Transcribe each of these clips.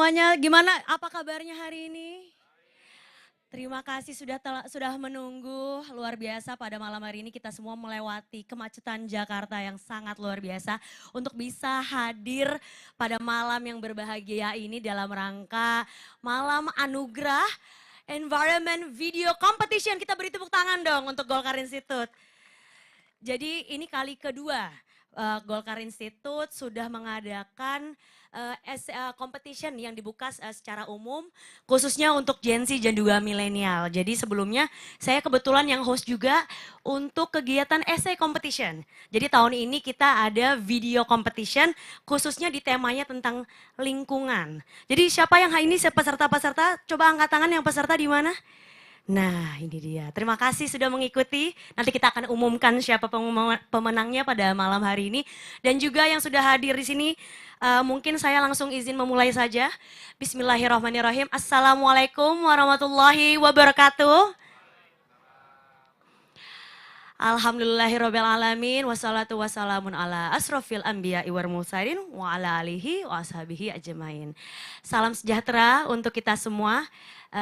semuanya. Gimana, apa kabarnya hari ini? Terima kasih sudah menunggu. Luar biasa pada malam hari ini kita semua melewati kemacetan Jakarta yang sangat luar biasa untuk bisa hadir pada malam yang berbahagia ini dalam rangka Malam Anugerah Environment Video Competition. Kita beri tepuk tangan dong untuk Golkar Institute. Jadi ini kali kedua Golkar Institute sudah mengadakan competition yang dibuka secara umum khususnya untuk Gen Z dan juga milenial. Jadi sebelumnya saya kebetulan yang host juga untuk kegiatan essay competition. Jadi tahun ini kita ada video competition khususnya di temanya tentang lingkungan. Jadi siapa yang ini peserta-peserta? Coba angkat tangan yang peserta di mana? Nah, ini dia. Terima kasih sudah mengikuti. Nanti kita akan umumkan siapa pemenangnya pada malam hari ini. Dan juga yang sudah hadir di sini, mungkin saya langsung izin memulai saja. Bismillahirrahmanirrahim. Assalamualaikum warahmatullahi wabarakatuh. Alhamdulillahirrabbilalamin. Wassalatu wassalamun ala asrofil anbiya wal mursalin wa ala alihi wa ashabihi ajmain. Salam sejahtera untuk kita semua.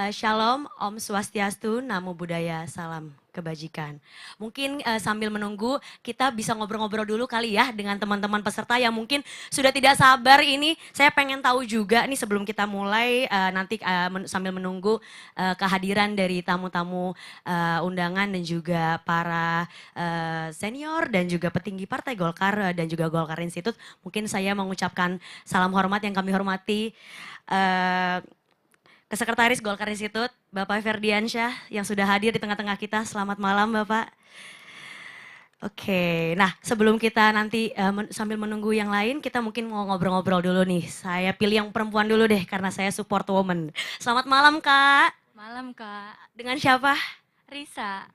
Shalom, Om Swastiastu, Namo Buddhaya, salam kebajikan. Mungkin sambil menunggu kita bisa ngobrol-ngobrol dulu kali ya dengan teman-teman peserta yang mungkin sudah tidak sabar ini. Saya pengen tahu juga nih sebelum kita mulai nanti sambil menunggu kehadiran dari tamu-tamu undangan dan juga para senior dan juga petinggi Partai Golkar dan juga Golkar Institute. Mungkin saya mengucapkan salam hormat yang kami hormati. Ke Sekretaris Golkar Institute, Bapak Ferdiansyah yang sudah hadir di tengah-tengah kita. Selamat malam Bapak. Oke, nah sebelum kita nanti sambil menunggu yang lain, kita mungkin mau ngobrol-ngobrol dulu nih. Saya pilih yang perempuan dulu deh karena saya support woman. Selamat malam Kak. Malam Kak. Dengan siapa? Risa.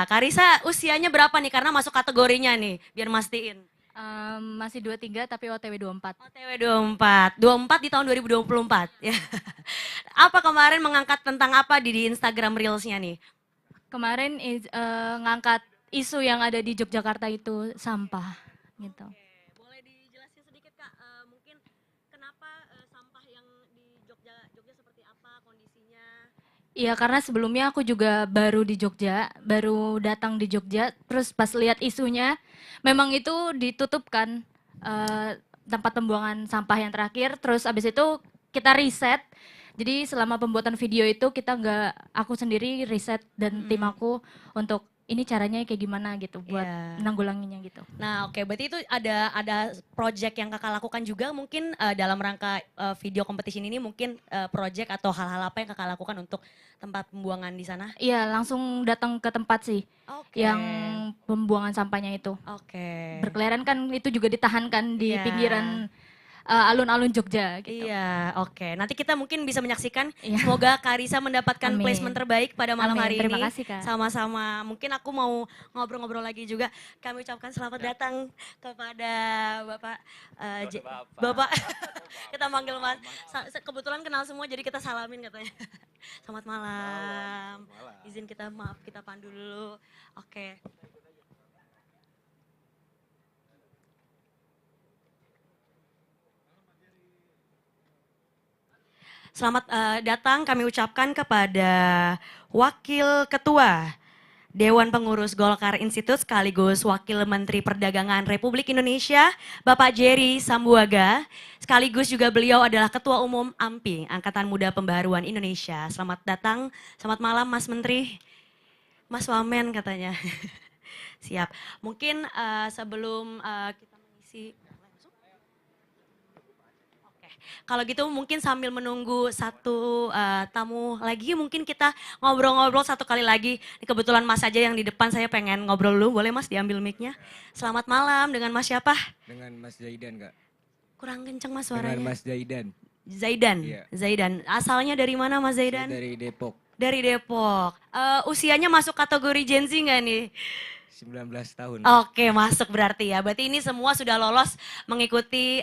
Karisa usianya berapa nih karena masuk kategorinya nih, biar mastiin. Masih 23 tapi OTW 24. OTW 24, 24 di tahun 2024 ya. Apa kemarin mengangkat tentang apa di Instagram Reels-nya nih? Kemarin ngangkat isu yang ada di Yogyakarta itu sampah gitu. Oke, boleh dijelasin sedikit Kak, mungkin kenapa sampah yang di Jogja seperti apa kondisinya? Iya karena sebelumnya aku juga baru di Jogja, baru datang di Jogja, terus pas lihat isunya, memang itu ditutupkan tempat pembuangan sampah yang terakhir, terus abis itu kita riset. Jadi selama pembuatan video itu kita aku sendiri riset dan tim aku untuk ini caranya kayak gimana gitu buat menanggulanginya gitu. Nah oke, berarti itu ada project yang kakak lakukan juga mungkin dalam rangka video competition ini mungkin project atau hal-hal apa yang kakak lakukan untuk tempat pembuangan di sana? Iya langsung datang ke tempat sih yang pembuangan sampahnya itu. Oke. Berkeliaran kan itu juga ditahankan di pinggiran alun-alun Jogja gitu. Iya, oke. Nanti kita mungkin bisa menyaksikan. Semoga Karisa mendapatkan placement terbaik pada malam hari ini. Terima kasih Kak. Sama-sama. Mungkin aku mau ngobrol-ngobrol lagi juga. Kami ucapkan selamat datang kepada Bapak. Bapak, kita manggil Mas. Kebetulan kenal semua jadi kita salamin katanya. Selamat malam. Izin kita pandu dulu. Oke. Selamat datang kami ucapkan kepada Wakil Ketua Dewan Pengurus Golkar Institute sekaligus Wakil Menteri Perdagangan Republik Indonesia, Bapak Jerry Sambuaga. Sekaligus juga beliau adalah Ketua Umum AMPI, Angkatan Muda Pembaruan Indonesia. Selamat datang, selamat malam Mas Menteri. Mas Wamen katanya. Siap. Mungkin sebelum kita mengisi... Kalau gitu mungkin sambil menunggu satu tamu lagi mungkin kita ngobrol-ngobrol satu kali lagi. Kebetulan Mas aja yang di depan saya pengen ngobrol dulu. Boleh Mas diambil mic-nya? Selamat malam, dengan Mas siapa? Dengan Mas Zaidan Kak. Kurang kenceng Mas suaranya. Dengan Mas Zaidan. Zaidan? Iya. Zaidan. Asalnya dari mana Mas Zaidan? Saya dari Depok. Dari Depok. Usianya masuk kategori Gen Z nggak nih? 19 tahun. Oke, masuk berarti ya. Berarti ini semua sudah lolos mengikuti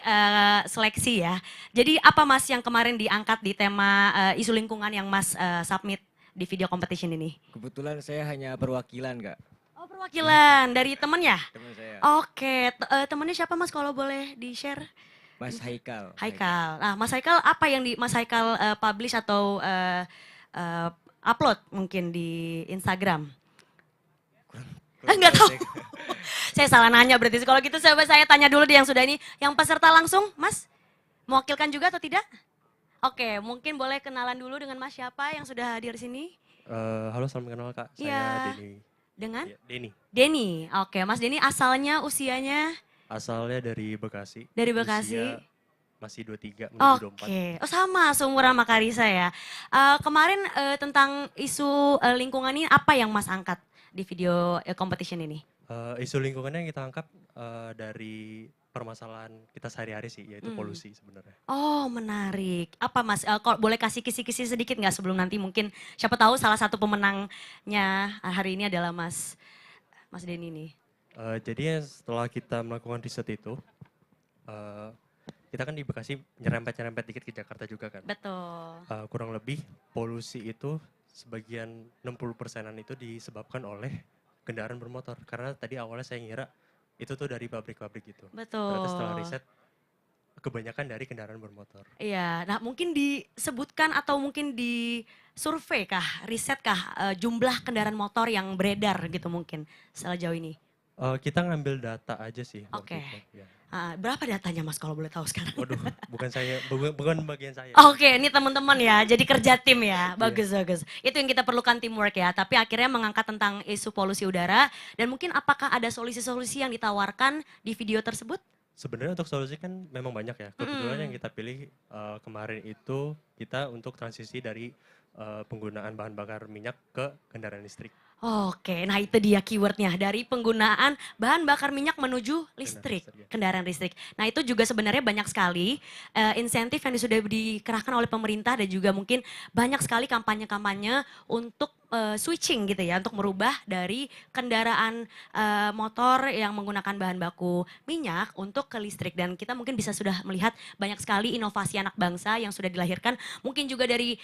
seleksi ya. Jadi apa Mas yang kemarin diangkat di tema isu lingkungan yang Mas submit di video competition ini? Kebetulan saya hanya perwakilan Kak. Oh perwakilan, dari temen ya? Teman saya. Oke, temennya siapa Mas kalau boleh di-share? Mas Haikal. Haikal. Nah, Mas Haikal apa yang di Mas Haikal publish atau eh, upload mungkin di Instagram? Nggak tahu. Saya salah nanya berarti. Kalau gitu saya tanya dulu deh yang sudah ini. Yang peserta langsung, Mas? Mewakilkan juga atau tidak? Oke, mungkin boleh kenalan dulu dengan Mas siapa yang sudah hadir sini? Halo, salam kenal Kak. Iya. Saya Denny. Dengan? Ya, Denny. Denny. Oke, Mas Denny asalnya usianya Asalnya dari Bekasi. dari Bekasi. Usia masih 23 menuju 24. Oke, oh sama seumuran sama Karisa ya. Kemarin tentang isu lingkungan ini apa yang Mas angkat di video competition ini? Isu lingkungannya yang kita angkat dari permasalahan kita sehari-hari sih, yaitu polusi sebenarnya. Oh menarik. Apa Mas, kalau boleh kasih kisi-kisi sedikit nggak sebelum nanti mungkin siapa tahu salah satu pemenangnya hari ini adalah Mas Denny nih. Jadi setelah kita melakukan riset itu, kita kan di Bekasi nyerempet-nyerempet dikit ke Jakarta juga kan. Betul. Kurang lebih polusi itu sebagian 60%-an itu disebabkan oleh kendaraan bermotor. Karena tadi awalnya saya ngira itu tuh dari pabrik-pabrik gitu. Betul. Ternyata setelah riset, kebanyakan dari kendaraan bermotor. Iya, nah mungkin disebutkan atau mungkin di survei kah, riset kah jumlah kendaraan motor yang beredar gitu mungkin sejauh ini? Kita ngambil data aja sih. Oke. waktu itu, ya. Berapa datanya Mas kalau boleh tahu sekarang? Waduh, bukan bagian saya. Oke, ini teman-teman ya, jadi kerja tim ya, bagus. Itu yang kita perlukan teamwork ya, tapi akhirnya mengangkat tentang isu polusi udara dan mungkin apakah ada solusi-solusi yang ditawarkan di video tersebut? Sebenarnya untuk solusi kan memang banyak ya. Kebetulan yang kita pilih kemarin itu kita untuk transisi dari penggunaan bahan bakar minyak ke kendaraan listrik. Oke, nah itu dia keywordnya dari penggunaan bahan bakar minyak menuju listrik, listrik, ya. kendaraan listrik. Nah itu juga sebenarnya banyak sekali insentif yang sudah dikerahkan oleh pemerintah dan juga mungkin banyak sekali kampanye-kampanye untuk switching gitu ya, untuk merubah dari kendaraan motor yang menggunakan bahan baku minyak untuk ke listrik. Dan kita mungkin bisa sudah melihat banyak sekali inovasi anak bangsa yang sudah dilahirkan. Mungkin juga dari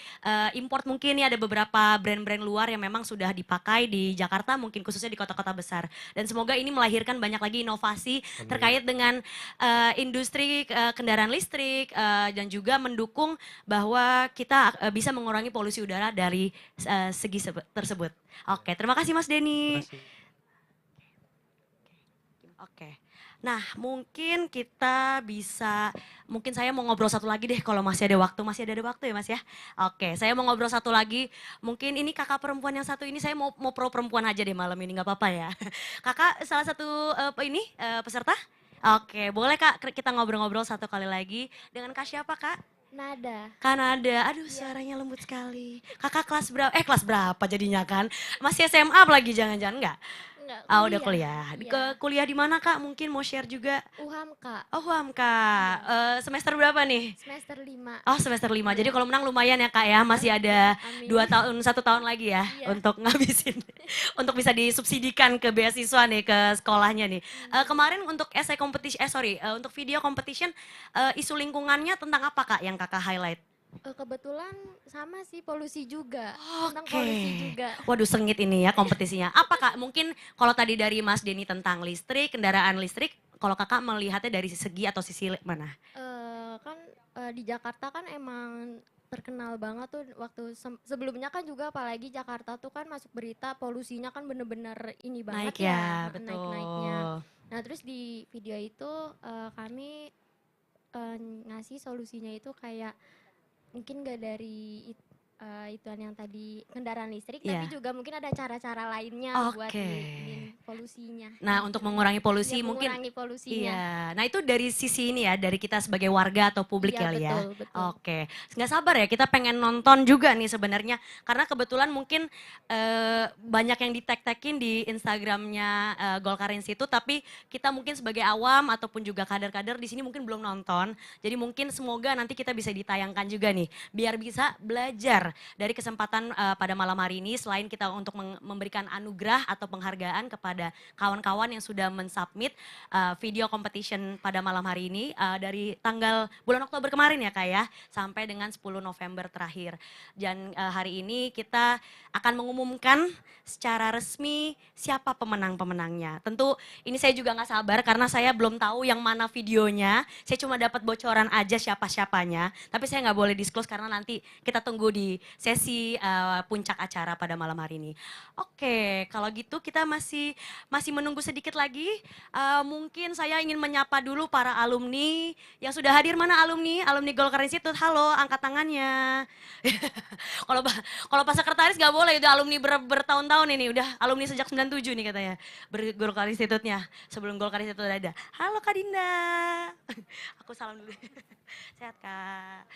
import mungkin ya ada beberapa brand-brand luar yang memang sudah dipakai di Jakarta, mungkin khususnya di kota-kota besar. Dan semoga ini melahirkan banyak lagi inovasi terkait dengan industri kendaraan listrik dan juga mendukung bahwa kita bisa mengurangi polusi udara dari segi tersebut. Oke, terima kasih Mas Denny. Terima kasih. Oke. Nah, mungkin kita bisa, mungkin saya mau ngobrol satu lagi deh kalau masih ada waktu. Masih ada waktu ya Mas ya? Oke, saya mau ngobrol satu lagi. Mungkin ini kakak perempuan yang satu ini, saya mau pro perempuan aja deh malam ini, nggak apa-apa ya. Kakak salah satu peserta? Oke, boleh Kak kita ngobrol-ngobrol satu kali lagi. Dengan Kak siapa Kak? Nada. Kanada, aduh suaranya lembut sekali. Kakak kelas berapa? Kelas berapa jadinya kan? Masih SMA lagi jangan-jangan enggak? Enggak, Udah kuliah. Iya. Kuliah di mana Kak? Mungkin mau share juga. UHAM Kak, Oh, UHAM Kak. Semester berapa nih? semester 5. Oh, semester 5. Jadi kalau menang lumayan ya Kak ya. Masih ada Amin. 2 tahun, 1 tahun lagi ya Iya. untuk ngabisin. Untuk bisa disubsidikan ke beasiswa nih, ke sekolahnya nih. Kemarin untuk essay competition, untuk video competition, isu lingkungannya tentang apa Kak yang Kakak highlight? Kebetulan sama sih polusi juga. Tentang Oke. polusi juga. Waduh sengit ini ya kompetisinya. Apa Kak, mungkin kalau tadi dari Mas Denny tentang listrik, kendaraan listrik, kalau Kakak melihatnya dari segi atau sisi mana? Kan di Jakarta kan emang terkenal banget tuh waktu sebelumnya kan juga apalagi Jakarta tuh kan masuk berita polusinya kan bener-bener ini Naik banget ya, naik-naiknya. betul. Nah terus di video itu kami ngasih solusinya itu kayak mungkin gak dari ituan yang tadi kendaraan listrik, Iya. tapi juga mungkin ada cara-cara lainnya buat Oke. ngurangin polusinya. Nah untuk mengurangi polusi Iya, mungkin, mengurangi polusinya. iya. Nah itu dari sisi ini ya, dari kita sebagai warga atau publik Iya, kali ya. betul. Oke, nggak sabar ya kita pengen nonton juga nih sebenarnya karena kebetulan mungkin banyak yang di-tag-tagin di Instagramnya Golkar Institute, tapi kita mungkin sebagai awam ataupun juga kader-kader di sini mungkin belum nonton. Jadi mungkin semoga nanti kita bisa ditayangkan juga nih, biar bisa belajar terakhir dari kesempatan pada malam hari ini, selain kita untuk memberikan anugerah atau penghargaan kepada kawan-kawan yang sudah mensubmit video competition pada malam hari ini dari tanggal bulan Oktober kemarin ya Kak ya, sampai dengan 10 November terakhir. Dan hari ini kita akan mengumumkan secara resmi siapa pemenang-pemenangnya. Tentu ini saya juga nggak sabar karena saya belum tahu yang mana videonya. Saya cuma dapat bocoran aja siapa-siapanya. Tapi saya nggak boleh disclose karena nanti kita tunggu di sesi puncak acara pada malam hari ini. Oke, kalau gitu kita masih menunggu sedikit lagi. Mungkin saya ingin menyapa dulu para alumni yang sudah hadir. Mana alumni? Alumni Golkar Institute. Halo, angkat tangannya. Kalau Pak Sekretaris nggak boleh, udah alumni bertahun-tahun ini, udah alumni sejak 97 nih katanya, Golkar Institute-nya, sebelum Golkar Institute ada. Halo Kak Dinda, aku salam dulu. Sehat Kak.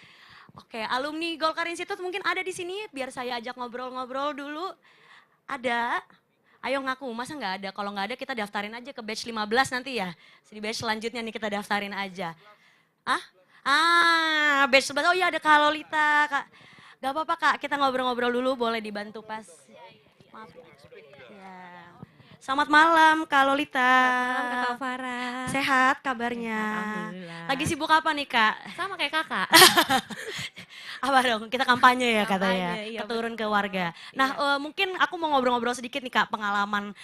Oke, alumni Golkar Institute mungkin ada di sini, biar saya ajak ngobrol-ngobrol dulu. Ada? Ayo ngaku, masa nggak ada? Kalau nggak ada kita daftarin aja ke batch 15 nanti ya. Di batch selanjutnya nih kita daftarin aja. Batch 11, oh iya ada Kak Lolita, Kak. Gak apa-apa Kak, kita ngobrol-ngobrol dulu, boleh dibantu pas. Maaf. Ya. Selamat malam Kak Lolita. Selamat malam Kak Farah. Sehat kabarnya? Alhamdulillah. Lagi sibuk apa nih Kak? Sama kayak kakak. Apa dong, kita kampanye ya katanya, Kampanye, iya, keturun ke warga. Nah mungkin aku mau ngobrol-ngobrol sedikit nih Kak, pengalaman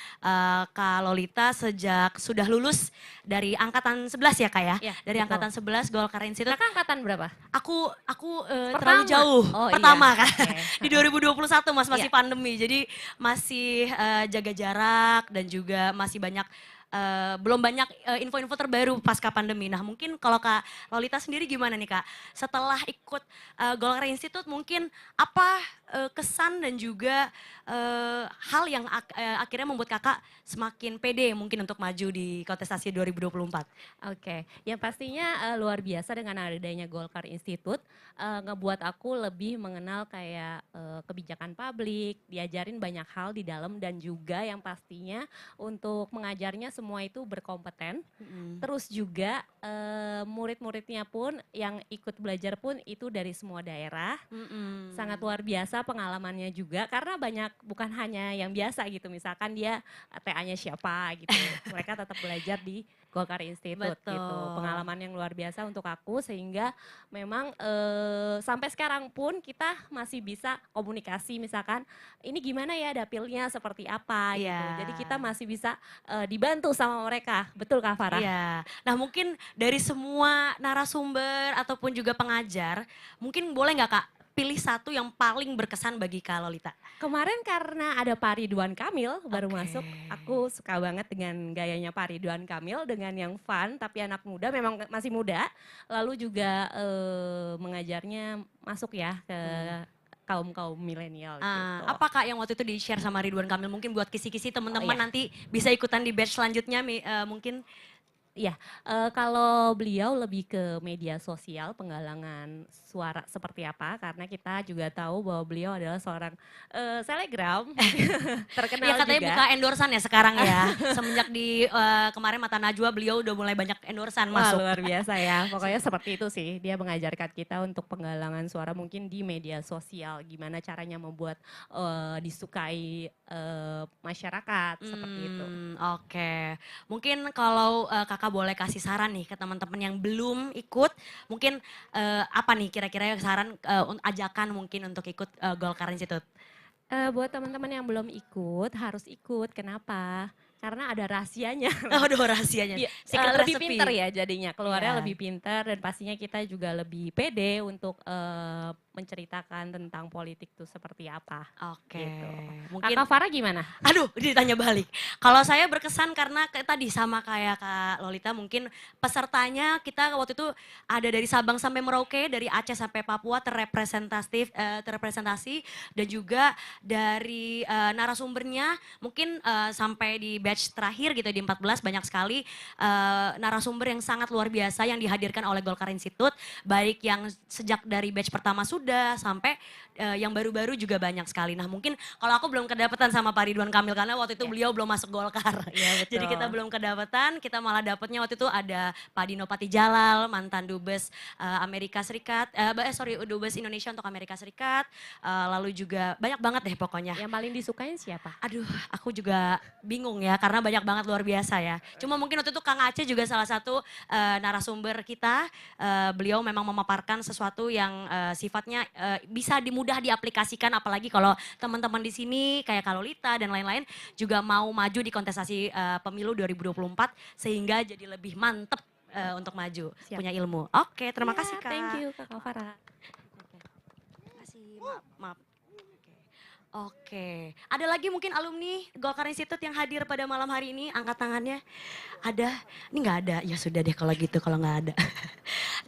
Kak Lolita sejak sudah lulus dari angkatan 11 ya Kak ya? Iya, Dari betul. angkatan 11 Golkar Institute. Kakak angkatan berapa? Aku Pertama. terlalu jauh, Oh, pertama iya. kan, Oke. di 2021 masih Iya. pandemi, jadi masih jaga jarak dan juga masih banyak, belum banyak info-info terbaru pasca pandemi. Nah mungkin kalau Kak Lolita sendiri gimana nih Kak, setelah ikut Golkar Institute mungkin apa kesan dan juga hal yang akhirnya membuat Kakak semakin pede mungkin untuk maju di kontestasi 2024? Oke, yang pastinya luar biasa dengan adanya Golkar Institute ngebuat aku lebih mengenal kayak kebijakan publik, diajarin banyak hal di dalam dan juga yang pastinya untuk mengajarnya semua itu berkompeten. Terus juga murid-muridnya pun yang ikut belajar pun itu dari semua daerah. Sangat luar biasa pengalamannya juga karena banyak bukan hanya yang biasa gitu, misalkan dia TA-nya siapa gitu, mereka tetap belajar di Golkar Institute Betul. gitu. Pengalaman yang luar biasa untuk aku sehingga memang sampai sekarang pun kita masih bisa komunikasi, misalkan ini gimana ya dapilnya seperti apa gitu. Iya. Jadi kita masih bisa dibantu sama mereka. Betul Kak Farah? Iya. Nah mungkin dari semua narasumber ataupun juga pengajar, mungkin boleh nggak Kak pilih satu yang paling berkesan bagi Kak Lolita? Kemarin karena ada Pak Ridwan Kamil baru Oke. masuk, aku suka banget dengan gayanya Pak Ridwan Kamil dengan yang fun tapi anak muda, memang masih muda. Lalu juga mengajarnya masuk ya ke kaum-kaum milenial gitu. Apa Kak yang waktu itu di-share sama Ridwan Kamil mungkin buat kisi-kisi teman-teman iya. nanti bisa ikutan di batch selanjutnya mungkin? Iya, kalau beliau lebih ke media sosial, penggalangan suara seperti apa, karena kita juga tahu bahwa beliau adalah seorang selebgram, terkenal Ya katanya juga. buka endorsan ya sekarang ya. Semenjak di kemarin Mata Najwa beliau udah mulai banyak endorsan Wah, masuk. luar biasa ya, pokoknya seperti itu sih, dia mengajarkan kita untuk penggalangan suara mungkin di media sosial, gimana caranya membuat disukai masyarakat, seperti itu. Oke, mungkin kalau Kakak boleh kasih saran nih ke teman-teman yang belum ikut, mungkin apa nih kira-kira saran ajakan mungkin untuk ikut Golkar Institute? Buat teman-teman yang belum ikut, harus ikut. Kenapa? Karena ada rahasianya. Aduh rahasianya, Iya, secret lebih recipe. pinter ya jadinya, keluarnya Iya. lebih pinter dan pastinya kita juga lebih pede untuk menceritakan tentang politik itu seperti apa. Oke, Gitu. mungkin Kakak Farah gimana? aduh ditanya balik. Kalau saya berkesan karena tadi sama kayak Kak Lolita mungkin pesertanya kita waktu itu ada dari Sabang sampai Merauke, dari Aceh sampai Papua terrepresentasi dan juga dari narasumbernya mungkin sampai di batch terakhir gitu di 14 banyak sekali narasumber yang sangat luar biasa yang dihadirkan oleh Golkar Institute, baik yang sejak dari batch pertama sudah muda sampai yang baru-baru juga banyak sekali. Nah mungkin kalau aku belum kedapatan sama Pak Ridwan Kamil karena waktu itu beliau belum masuk Golkar. Iya, betul. Jadi kita belum kedapatan, kita malah dapatnya waktu itu ada Pak Dino Patijalal, mantan Dubes Amerika Serikat, Dubes Indonesia untuk Amerika Serikat, lalu juga banyak banget deh pokoknya. Yang paling disukain siapa? Aduh, aku juga bingung ya karena banyak banget luar biasa ya. Cuma mungkin waktu itu Kang Aceh juga salah satu narasumber kita. Beliau memang memaparkan sesuatu yang sifatnya bisa mudah diaplikasikan, apalagi kalau teman-teman di sini kayak Kalolita dan lain-lain juga mau maju di kontestasi pemilu 2024 sehingga jadi lebih mantep untuk maju, Siap. punya ilmu. Oke, terima Ya, kasih Kak. Thank you Kak Farah. Terima kasih, maaf. Oke, ada lagi mungkin alumni Golkar Institute yang hadir pada malam hari ini, angkat tangannya. Ada? Ini nggak ada, ya sudah deh kalau gitu, kalau nggak ada.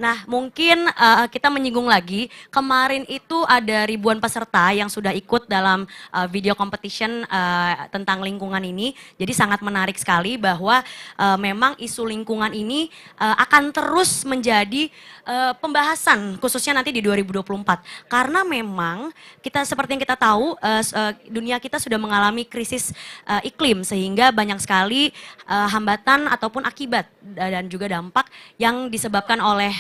Nah mungkin kita menyinggung lagi, kemarin itu ada ribuan peserta yang sudah ikut dalam video competition tentang lingkungan ini. Jadi sangat menarik sekali bahwa memang isu lingkungan ini akan terus menjadi pembahasan khususnya nanti di 2024. Karena memang kita seperti yang kita tahu dunia kita sudah mengalami krisis iklim sehingga banyak sekali hambatan ataupun akibat dan juga dampak yang disebabkan oleh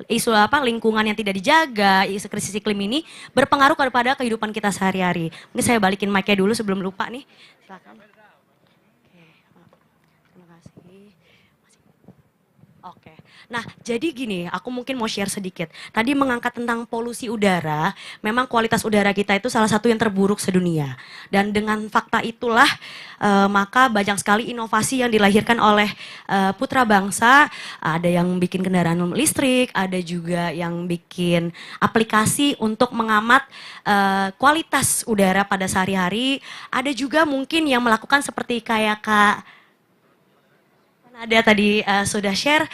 isu lingkungan yang tidak dijaga, isu krisis iklim ini berpengaruh kepada kehidupan kita sehari-hari. Mungkin saya balikin mic-nya dulu sebelum lupa nih. Silakan. Oke, terima kasih. Oke. Nah, jadi gini, aku mungkin mau share sedikit. Tadi mengangkat tentang polusi udara, memang kualitas udara kita itu salah satu yang terburuk sedunia. Dan dengan fakta itulah, maka banyak sekali inovasi yang dilahirkan oleh putra bangsa. Ada yang bikin kendaraan listrik, ada juga yang bikin aplikasi untuk mengamat kualitas udara pada sehari-hari. Ada juga mungkin yang melakukan seperti kayak ada tadi sudah share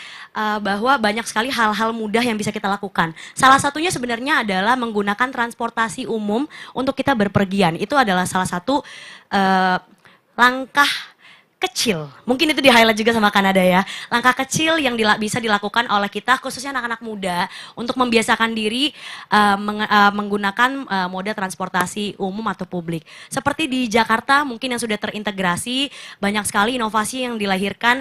bahwa banyak sekali hal-hal mudah yang bisa kita lakukan. Salah satunya sebenarnya adalah menggunakan transportasi umum untuk kita berpergian. Itu adalah salah satu langkah kecil, mungkin itu di highlight juga sama Kanada ya, langkah kecil yang bisa dilakukan oleh kita khususnya anak-anak muda untuk membiasakan diri menggunakan moda transportasi umum atau publik. Seperti di Jakarta mungkin yang sudah terintegrasi, banyak sekali inovasi yang dilahirkan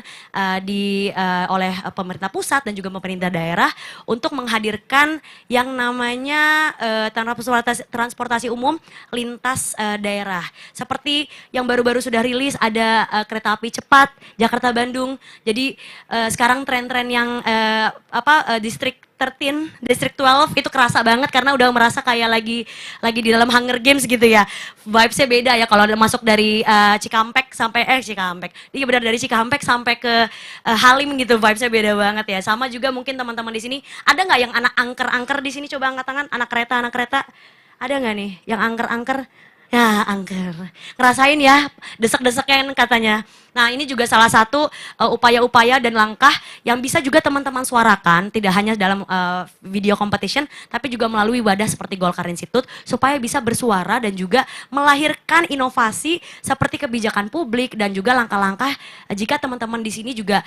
oleh pemerintah pusat dan juga pemerintah daerah untuk menghadirkan yang namanya transportasi umum lintas daerah. Seperti yang baru-baru sudah rilis ada kereta api cepat Jakarta-Bandung. Jadi sekarang tren-tren yang District 13, District 12 itu kerasa banget karena udah merasa kayak lagi di dalam Hunger Games gitu ya. Vibes-nya beda ya kalau masuk dari Cikampek sampai Cikampek. Iya benar, dari Cikampek sampai ke Halim gitu, vibes-nya beda banget ya. Sama juga mungkin teman-teman di sini, ada nggak yang anak angker-angker di sini, coba angkat tangan, anak kereta. Ada nggak nih yang angker-angker? Ya, angker. Ngerasain ya, desek-deseknya katanya. Nah, ini juga salah satu upaya-upaya dan langkah yang bisa juga teman-teman suarakan, tidak hanya dalam video competition, tapi juga melalui wadah seperti Golkar Institute, supaya bisa bersuara dan juga melahirkan inovasi seperti kebijakan publik dan juga langkah-langkah jika teman-teman di sini juga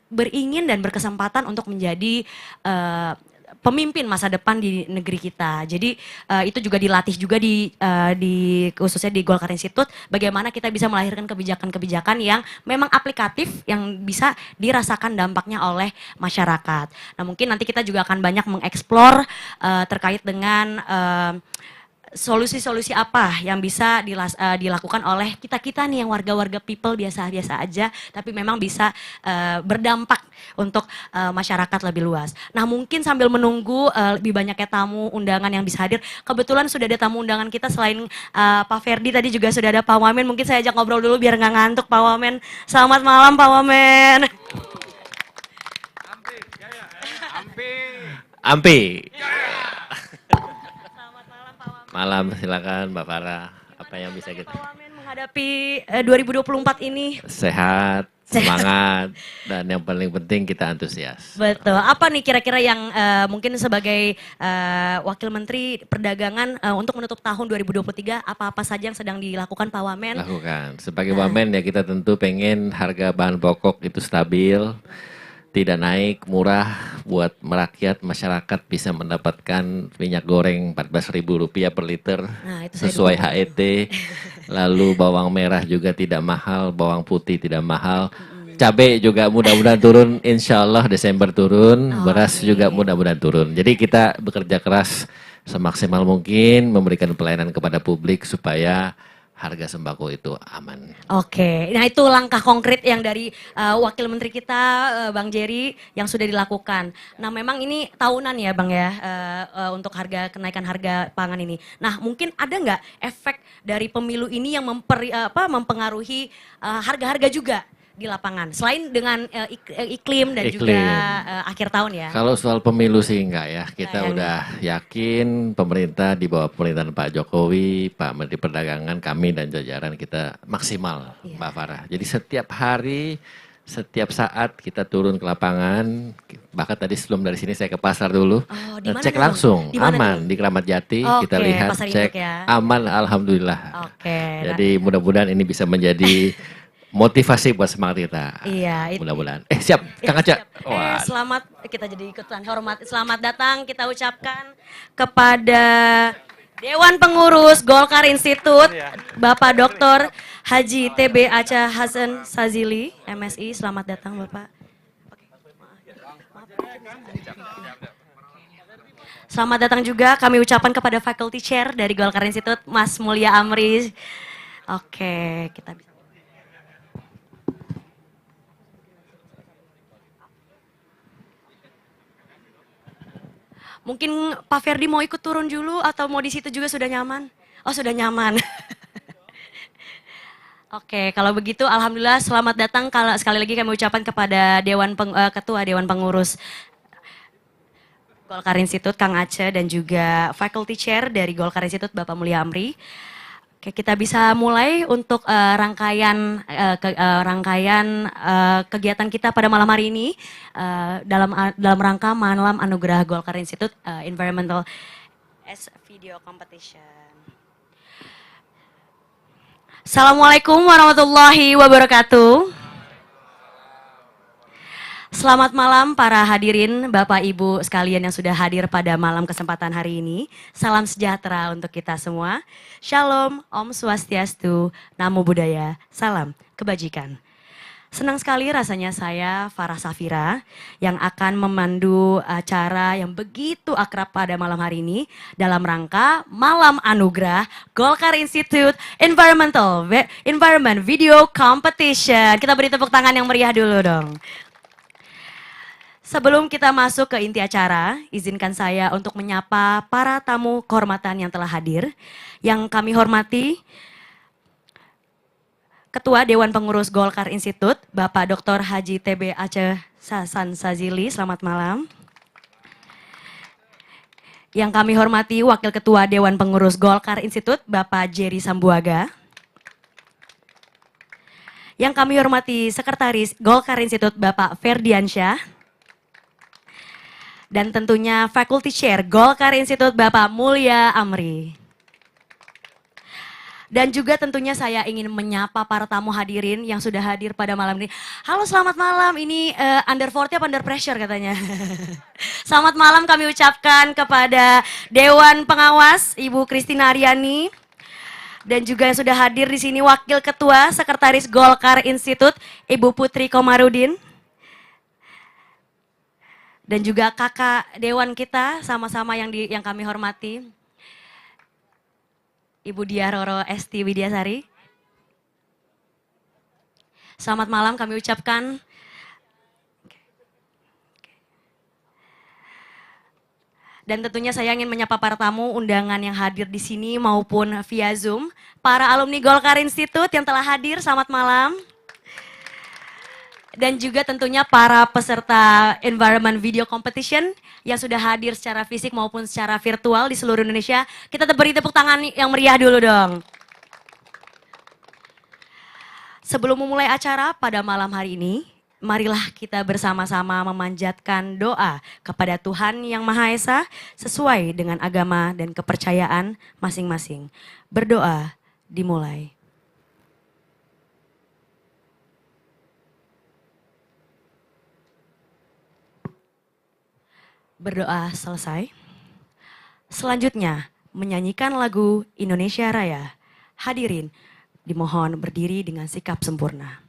beringin dan berkesempatan untuk menjadi pemimpin masa depan di negeri kita. Jadi itu juga dilatih juga di khususnya di Golkar Institute, bagaimana kita bisa melahirkan kebijakan-kebijakan yang memang aplikatif, yang bisa dirasakan dampaknya oleh masyarakat. Nah mungkin nanti kita juga akan banyak mengeksplor terkait dengan solusi-solusi apa yang bisa dilakukan oleh kita-kita nih yang warga-warga people biasa-biasa aja, tapi memang bisa berdampak untuk masyarakat lebih luas. Nah mungkin sambil menunggu lebih banyaknya tamu undangan yang bisa hadir, kebetulan sudah ada tamu undangan kita selain Pak Ferdi, tadi juga sudah ada Pak Wamen, mungkin saya ajak ngobrol dulu biar nggak ngantuk Pak Wamen. Selamat malam Pak Wamen. Ampi. Malam, silakan Mbak Farah. Apa yang bisa kita? Pak Wamen menghadapi 2024 ini. Sehat, semangat, dan yang paling penting kita antusias. Betul. Apa nih kira-kira yang mungkin sebagai Wakil Menteri Perdagangan untuk menutup tahun 2023, apa-apa saja yang sedang dilakukan Pak Wamen? Lakukan. Sebagai Wamen ya kita tentu pengen harga bahan pokok itu stabil. tidak naik, murah buat merakyat, masyarakat bisa mendapatkan minyak goreng Rp14.000 per liter Nah, itu saya sesuai dukung. HET. Lalu bawang merah juga tidak mahal, bawang putih tidak mahal. Cabai juga mudah-mudahan turun, insya Allah Desember turun, Oh, beras juga amin. mudah-mudahan turun. Jadi kita bekerja keras semaksimal mungkin memberikan pelayanan kepada publik supaya harga sembako itu aman. Oke, nah itu langkah konkret yang dari Wakil Menteri kita, Bang Jerry, yang sudah dilakukan. Nah memang ini tahunan ya Bang ya, untuk kenaikan harga pangan ini. Nah mungkin ada nggak efek dari pemilu ini yang mempengaruhi harga-harga juga di lapangan? Selain dengan iklim dan juga Iklim. akhir tahun ya. Kalau soal pemilu sih enggak ya, kita Enggak ya. udah yakin pemerintah di bawah pemerintahan Pak Jokowi, Pak Menteri Perdagangan, kami dan jajaran kita maksimal, Iya. Mbak Farah. Jadi setiap hari, setiap saat kita turun ke lapangan, bahkan tadi sebelum dari sini saya ke pasar dulu, Oh, di mana cek tuh? langsung, Di mana aman, tuh? di Keramat Jati, kita Oke, lihat, pasar cek, induk ya. aman, alhamdulillah. Oke. Jadi mudah-mudahan ini bisa menjadi motivasi buat semangat kita. Iya, Mudah-mudahan. Siap, Kang Aca. Wah, Selamat, kita jadi ikutan hormat. Selamat datang kita ucapkan kepada Dewan Pengurus Golkar Institut, Bapak Dr. Haji TB Aceh Hasan Sazili, MSI. Selamat datang Bapak. Selamat datang juga kami ucapkan kepada Faculty Chair dari Golkar Institut, Mas Mulia Amri. Oke, kita bisa. Mungkin Pak Ferdi mau ikut turun dulu atau mau di situ juga sudah nyaman? Oh sudah nyaman. Oke, kalau begitu alhamdulillah selamat datang sekali lagi kami ucapkan kepada Ketua Dewan Pengurus Golkar Institut Kang Aceh dan juga Faculty Chair dari Golkar Institut Bapak Mulia Amri. Oke, kita bisa mulai untuk rangkaian kegiatan kita pada malam hari ini dalam rangka Malam Anugerah Golkar Institute Environmental as Video Competition. Assalamualaikum warahmatullahi wabarakatuh. Selamat malam para hadirin Bapak Ibu sekalian yang sudah hadir pada malam kesempatan hari ini. Salam sejahtera untuk kita semua. Shalom, Om Swastiastu, Namo Buddhaya, salam kebajikan. Senang sekali rasanya saya Farah Safira yang akan memandu acara yang begitu akrab pada malam hari ini dalam rangka Malam Anugerah Golkar Institute Environment Video Competition. Kita beri tepuk tangan yang meriah dulu dong. Sebelum kita masuk ke inti acara, izinkan saya untuk menyapa para tamu kehormatan yang telah hadir. Yang kami hormati, Ketua Dewan Pengurus Golkar Institut, Bapak Dr. Haji TB Aceh Hasan Sazili, selamat malam. Yang kami hormati Wakil Ketua Dewan Pengurus Golkar Institut, Bapak Jerry Sambuaga. Yang kami hormati Sekretaris Golkar Institut, Bapak Ferdiansyah. Dan tentunya Faculty Chair Golkar Institute Bapak Mulia Amri. Dan juga tentunya saya ingin menyapa para tamu hadirin yang sudah hadir pada malam ini. Halo selamat malam, ini under 40 apa under pressure katanya. Selamat malam kami ucapkan kepada Dewan Pengawas Ibu Christina Aryani. Dan juga yang sudah hadir di sini Wakil Ketua Sekretaris Golkar Institute Ibu Putri Komarudin. Dan juga kakak dewan kita sama-sama yang kami hormati. Ibu Dia Roro Esti Widyasari. Selamat malam kami ucapkan. Dan tentunya saya ingin menyapa para tamu undangan yang hadir di sini maupun via Zoom. Para alumni Golkar Institute yang telah hadir, selamat malam. Dan juga tentunya para peserta Environment Video Competition yang sudah hadir secara fisik maupun secara virtual di seluruh Indonesia. Kita beri tepuk tangan yang meriah dulu dong. Sebelum memulai acara pada malam hari ini, marilah kita bersama-sama memanjatkan doa kepada Tuhan Yang Maha Esa sesuai dengan agama dan kepercayaan masing-masing. Berdoa dimulai. Berdoa selesai. Selanjutnya, menyanyikan lagu Indonesia Raya. Hadirin, dimohon berdiri dengan sikap sempurna.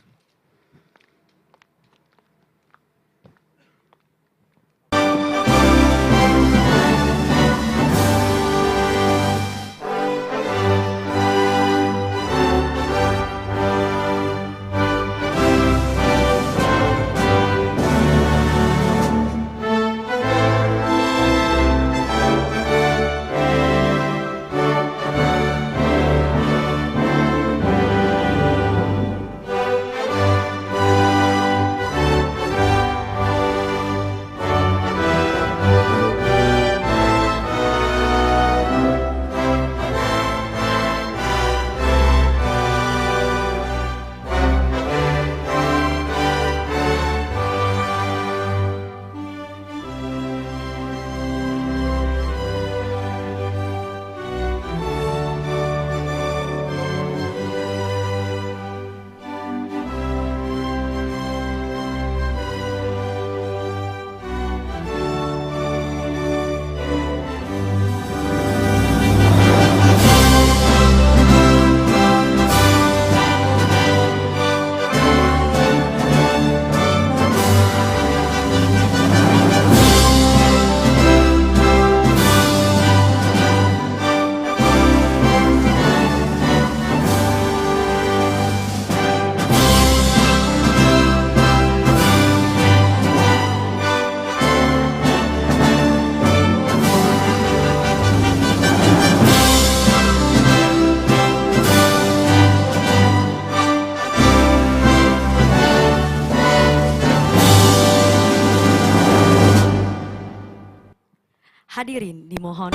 Hadirin dimohon.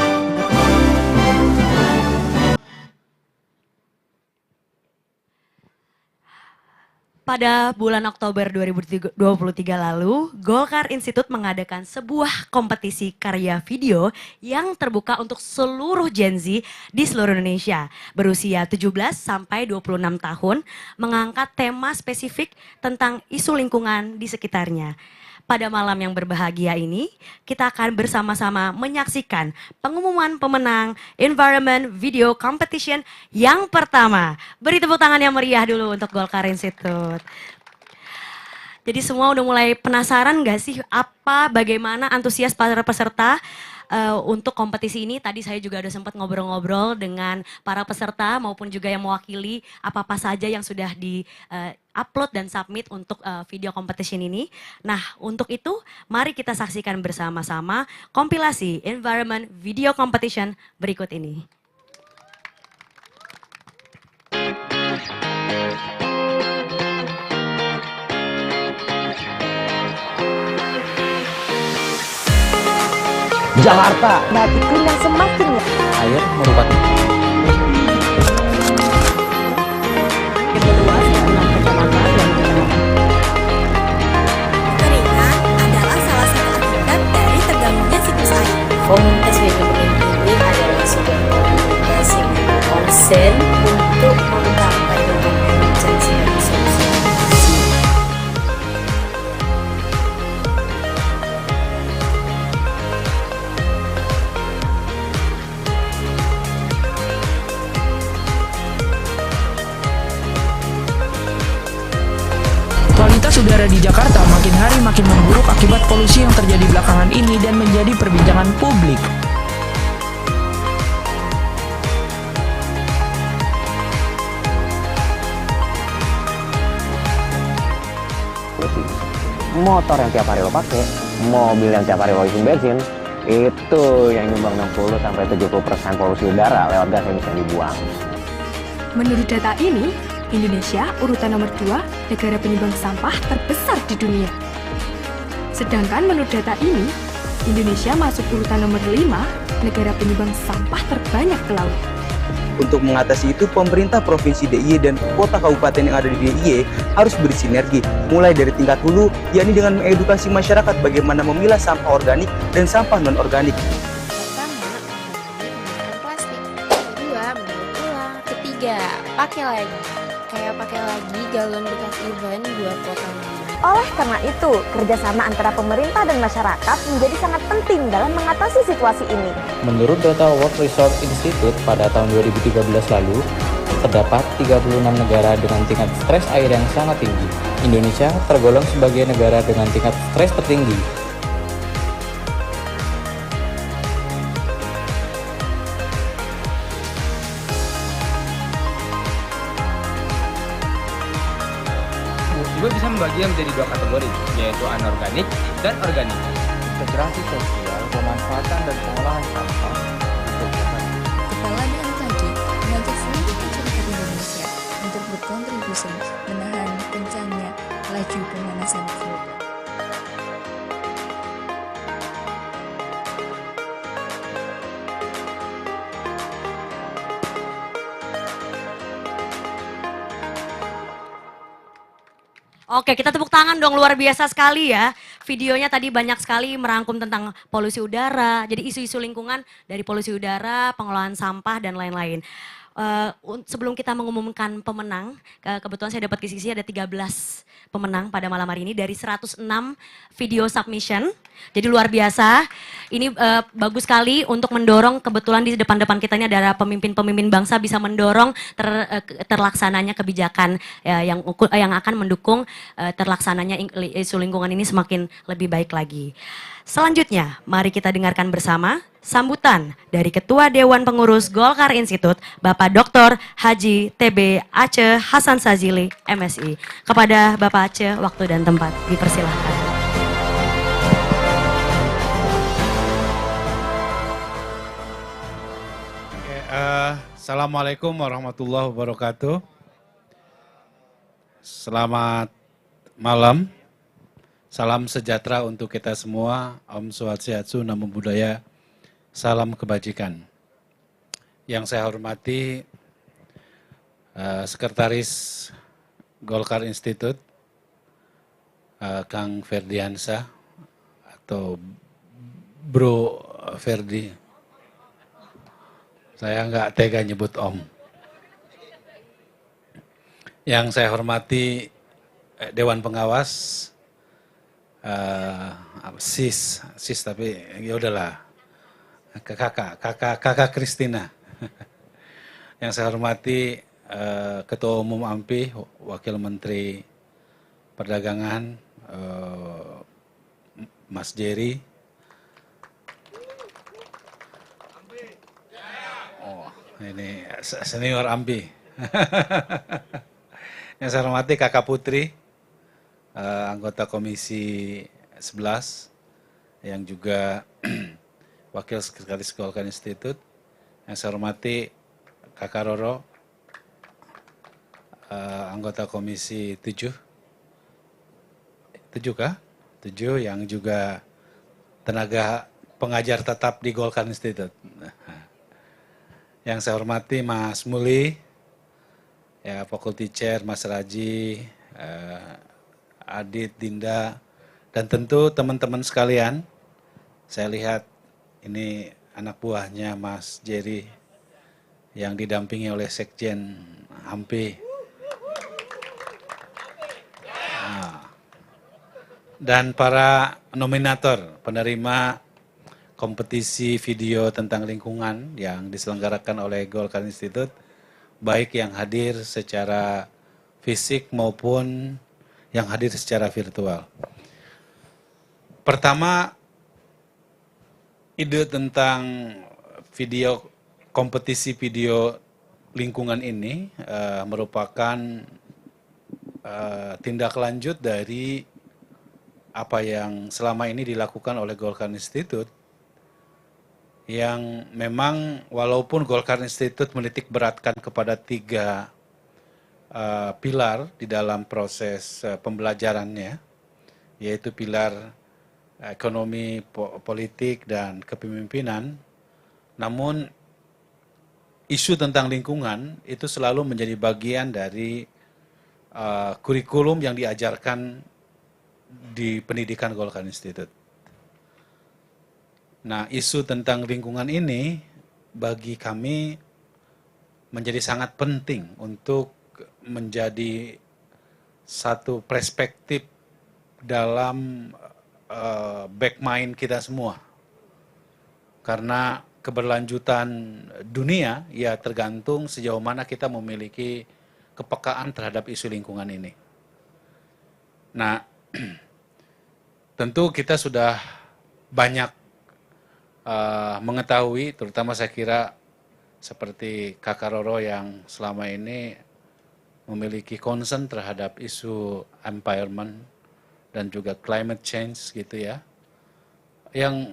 Pada bulan Oktober 2023 lalu, Golkar Institute mengadakan sebuah kompetisi karya video yang terbuka untuk seluruh Gen Z di seluruh Indonesia berusia 17 sampai 26 tahun, mengangkat tema spesifik tentang isu lingkungan di sekitarnya. Pada malam yang berbahagia ini, kita akan bersama-sama menyaksikan pengumuman pemenang Environment Video Competition yang pertama. Beri tepuk tangan yang meriah dulu untuk Golkar Institute. Jadi semua udah mulai penasaran gak sih bagaimana antusias para peserta untuk kompetisi ini? Tadi saya juga udah sempat ngobrol-ngobrol dengan para peserta maupun juga yang mewakili apa-apa saja yang sudah di-upload dan submit untuk video competition ini. Nah, untuk itu mari kita saksikan bersama-sama kompilasi Environment Video Competition berikut ini. Jakarta, batikun yang semakin air merupakan Kekeringan adalah salah satu akibat dari terganggunya siklus air. Komunitas Video ini adalah sebuah komunitas yang konsen untuk mengkampanyekan emergency solusi. Kualitas udara di Jakarta makin hari makin memburuk akibat polusi yang terjadi belakangan ini dan menjadi perbincangan publik. motor yang tiap hari lo pakai, mobil yang tiap hari lo isi bensin, itu yang nyumbang 60 sampai 70% polusi udara lewat gas emisi yang dibuang. Menurut data ini, Indonesia urutan nomor 2 negara penyumbang sampah terbesar di dunia. Sedangkan menurut data ini, Indonesia masuk urutan nomor 5 negara penyumbang sampah terbanyak ke laut. Untuk mengatasi itu, pemerintah Provinsi DIY dan kota kabupaten yang ada di DIY harus bersinergi, mulai dari tingkat hulu, yakni dengan mengedukasi masyarakat bagaimana memilah sampah organik dan sampah non-organik. Pertama, menggunakan plastik. Kedua, mendaur ulang. Ketiga, pakai lagi. Kayak pakai lagi galon bekas event buat botol minum. Oleh karena itu, kerjasama antara pemerintah dan masyarakat menjadi sangat penting dalam mengatasi situasi ini. Menurut data World Resource Institute pada tahun 2013 lalu, terdapat 36 negara dengan tingkat stres air yang sangat tinggi. Indonesia tergolong sebagai negara dengan tingkat stres tertinggi. Juga bisa membagi menjadi dua kategori, yaitu anorganik dan organik. Integrasi sosial, pemanfaatan dan pengolahan sampah. Kepala BMKG mengajak seluruh masyarakat Indonesia untuk berkontribusi menahan kencangnya laju pemanasan global. Oke, kita tepuk tangan dong, luar biasa sekali ya. Videonya tadi banyak sekali merangkum tentang polusi udara, jadi isu-isu lingkungan dari polusi udara, pengelolaan sampah, dan lain-lain. Sebelum kita mengumumkan pemenang, kebetulan saya dapat kisi-kisi ada 13 pemenang pada malam hari ini dari 106 video submission. Jadi luar biasa, ini bagus sekali untuk mendorong, kebetulan di depan-depan kita ini adalah pemimpin-pemimpin bangsa bisa mendorong terlaksananya kebijakan yang akan mendukung terlaksananya isu lingkungan ini semakin lebih baik lagi. Selanjutnya, mari kita dengarkan bersama sambutan dari Ketua Dewan Pengurus Golkar Institute, Bapak Dr. Haji TB Aceh Hasan Sazili, MSI. Kepada Bapak Aceh, waktu dan tempat dipersilahkan. Assalamualaikum warahmatullahi wabarakatuh. Selamat malam. Salam sejahtera untuk kita semua. Om Swastiastu, Namo Buddhaya, salam kebajikan. Yang saya hormati Sekretaris Golkar Institute, Kang Ferdiansyah atau Bro Ferdi. Saya nggak tega nyebut Om. Yang saya hormati Dewan Pengawas, sis tapi ya udahlah, kakak Kristina. Yang saya hormati Ketua Umum AMPI, Wakil Menteri Perdagangan, Mas Jerry. Oh, ini senior AMPI. Yang saya hormati Kakak Putri, anggota Komisi 11, yang juga Wakil Sekretaris Golkar Institute. Yang saya hormati Kakak Roro, anggota Komisi 7. 7 kah? 7, yang juga tenaga pengajar tetap di Golkar Institute. Yang saya hormati Mas Muli, ya, Faculty Chair, Mas Raji, Adit, Dinda, dan tentu teman-teman sekalian. Saya lihat ini anak buahnya Mas Jerry yang didampingi oleh Sekjen AMPI. Dan para nominator penerima kompetisi video tentang lingkungan yang diselenggarakan oleh Golkar Institute, baik yang hadir secara fisik maupun yang hadir secara virtual. Pertama, ide tentang video kompetisi video lingkungan ini merupakan tindak lanjut dari apa yang selama ini dilakukan oleh Golkar Institute, yang memang walaupun Golkar Institute menitik beratkan kepada 3 pilar di dalam proses pembelajarannya, yaitu pilar ekonomi, politik, dan kepemimpinan, namun isu tentang lingkungan itu selalu menjadi bagian dari kurikulum yang diajarkan di pendidikan Golkar Institute. Nah, isu tentang lingkungan ini bagi kami menjadi sangat penting untuk menjadi satu perspektif dalam back mind kita semua. Karena keberlanjutan dunia ya tergantung sejauh mana kita memiliki kepekaan terhadap isu lingkungan ini. Nah, tentu kita sudah banyak mengetahui, terutama saya kira seperti Kakak Roro yang selama ini memiliki concern terhadap isu environment dan juga climate change gitu ya, yang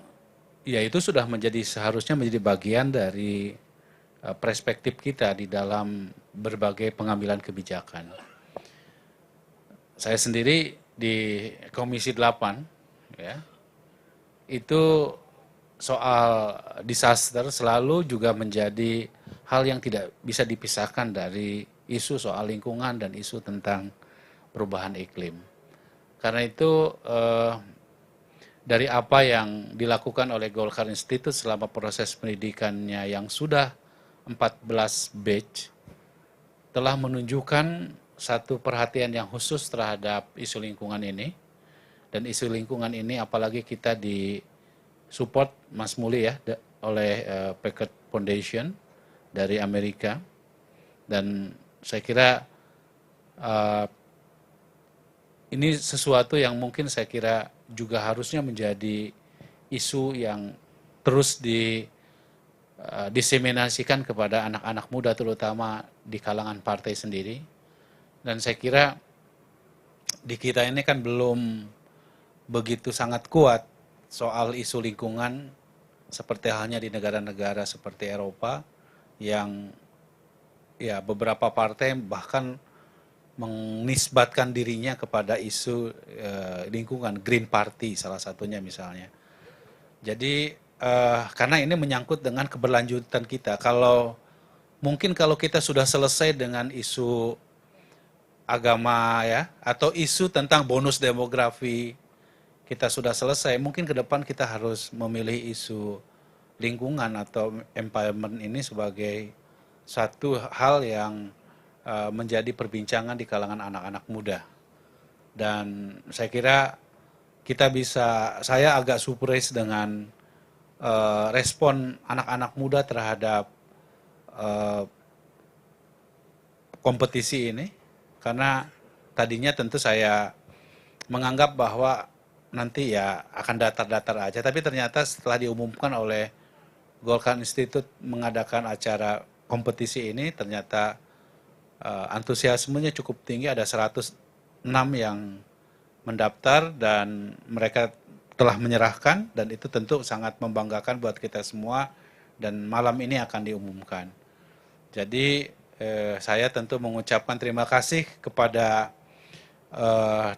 ya itu sudah seharusnya menjadi bagian dari perspektif kita di dalam berbagai pengambilan kebijakan. Saya sendiri di Komisi 8 ya, itu soal disaster selalu juga menjadi hal yang tidak bisa dipisahkan dari isu soal lingkungan dan isu tentang perubahan iklim. Karena itu dari apa yang dilakukan oleh Golkar Institute selama proses pendidikannya yang sudah 14 batch telah menunjukkan satu perhatian yang khusus terhadap isu lingkungan ini. Dan isu lingkungan ini apalagi kita support Mas Muli ya oleh Packard Foundation dari Amerika, dan saya kira ini sesuatu yang mungkin saya kira juga harusnya menjadi isu yang terus diseminasikan kepada anak-anak muda terutama di kalangan partai sendiri. Dan saya kira di kita ini kan belum begitu sangat kuat soal isu lingkungan seperti halnya di negara-negara seperti Eropa yang ya beberapa partai bahkan menisbatkan dirinya kepada isu lingkungan, Green Party salah satunya misalnya. Jadi karena ini menyangkut dengan keberlanjutan kita. Mungkin kalau kita sudah selesai dengan isu agama ya atau isu tentang bonus demografi kita sudah selesai, mungkin ke depan kita harus memilih isu lingkungan atau environment ini sebagai satu hal yang menjadi perbincangan di kalangan anak-anak muda. Dan saya kira saya agak surprise dengan respon anak-anak muda terhadap kompetisi ini, karena tadinya tentu saya menganggap bahwa nanti ya akan datar-datar aja, tapi ternyata setelah diumumkan oleh Golkar Institute mengadakan acara kompetisi ini, ternyata antusiasmenya cukup tinggi, ada 106 yang mendaftar dan mereka telah menyerahkan, dan itu tentu sangat membanggakan buat kita semua, dan malam ini akan diumumkan. Jadi saya tentu mengucapkan terima kasih kepada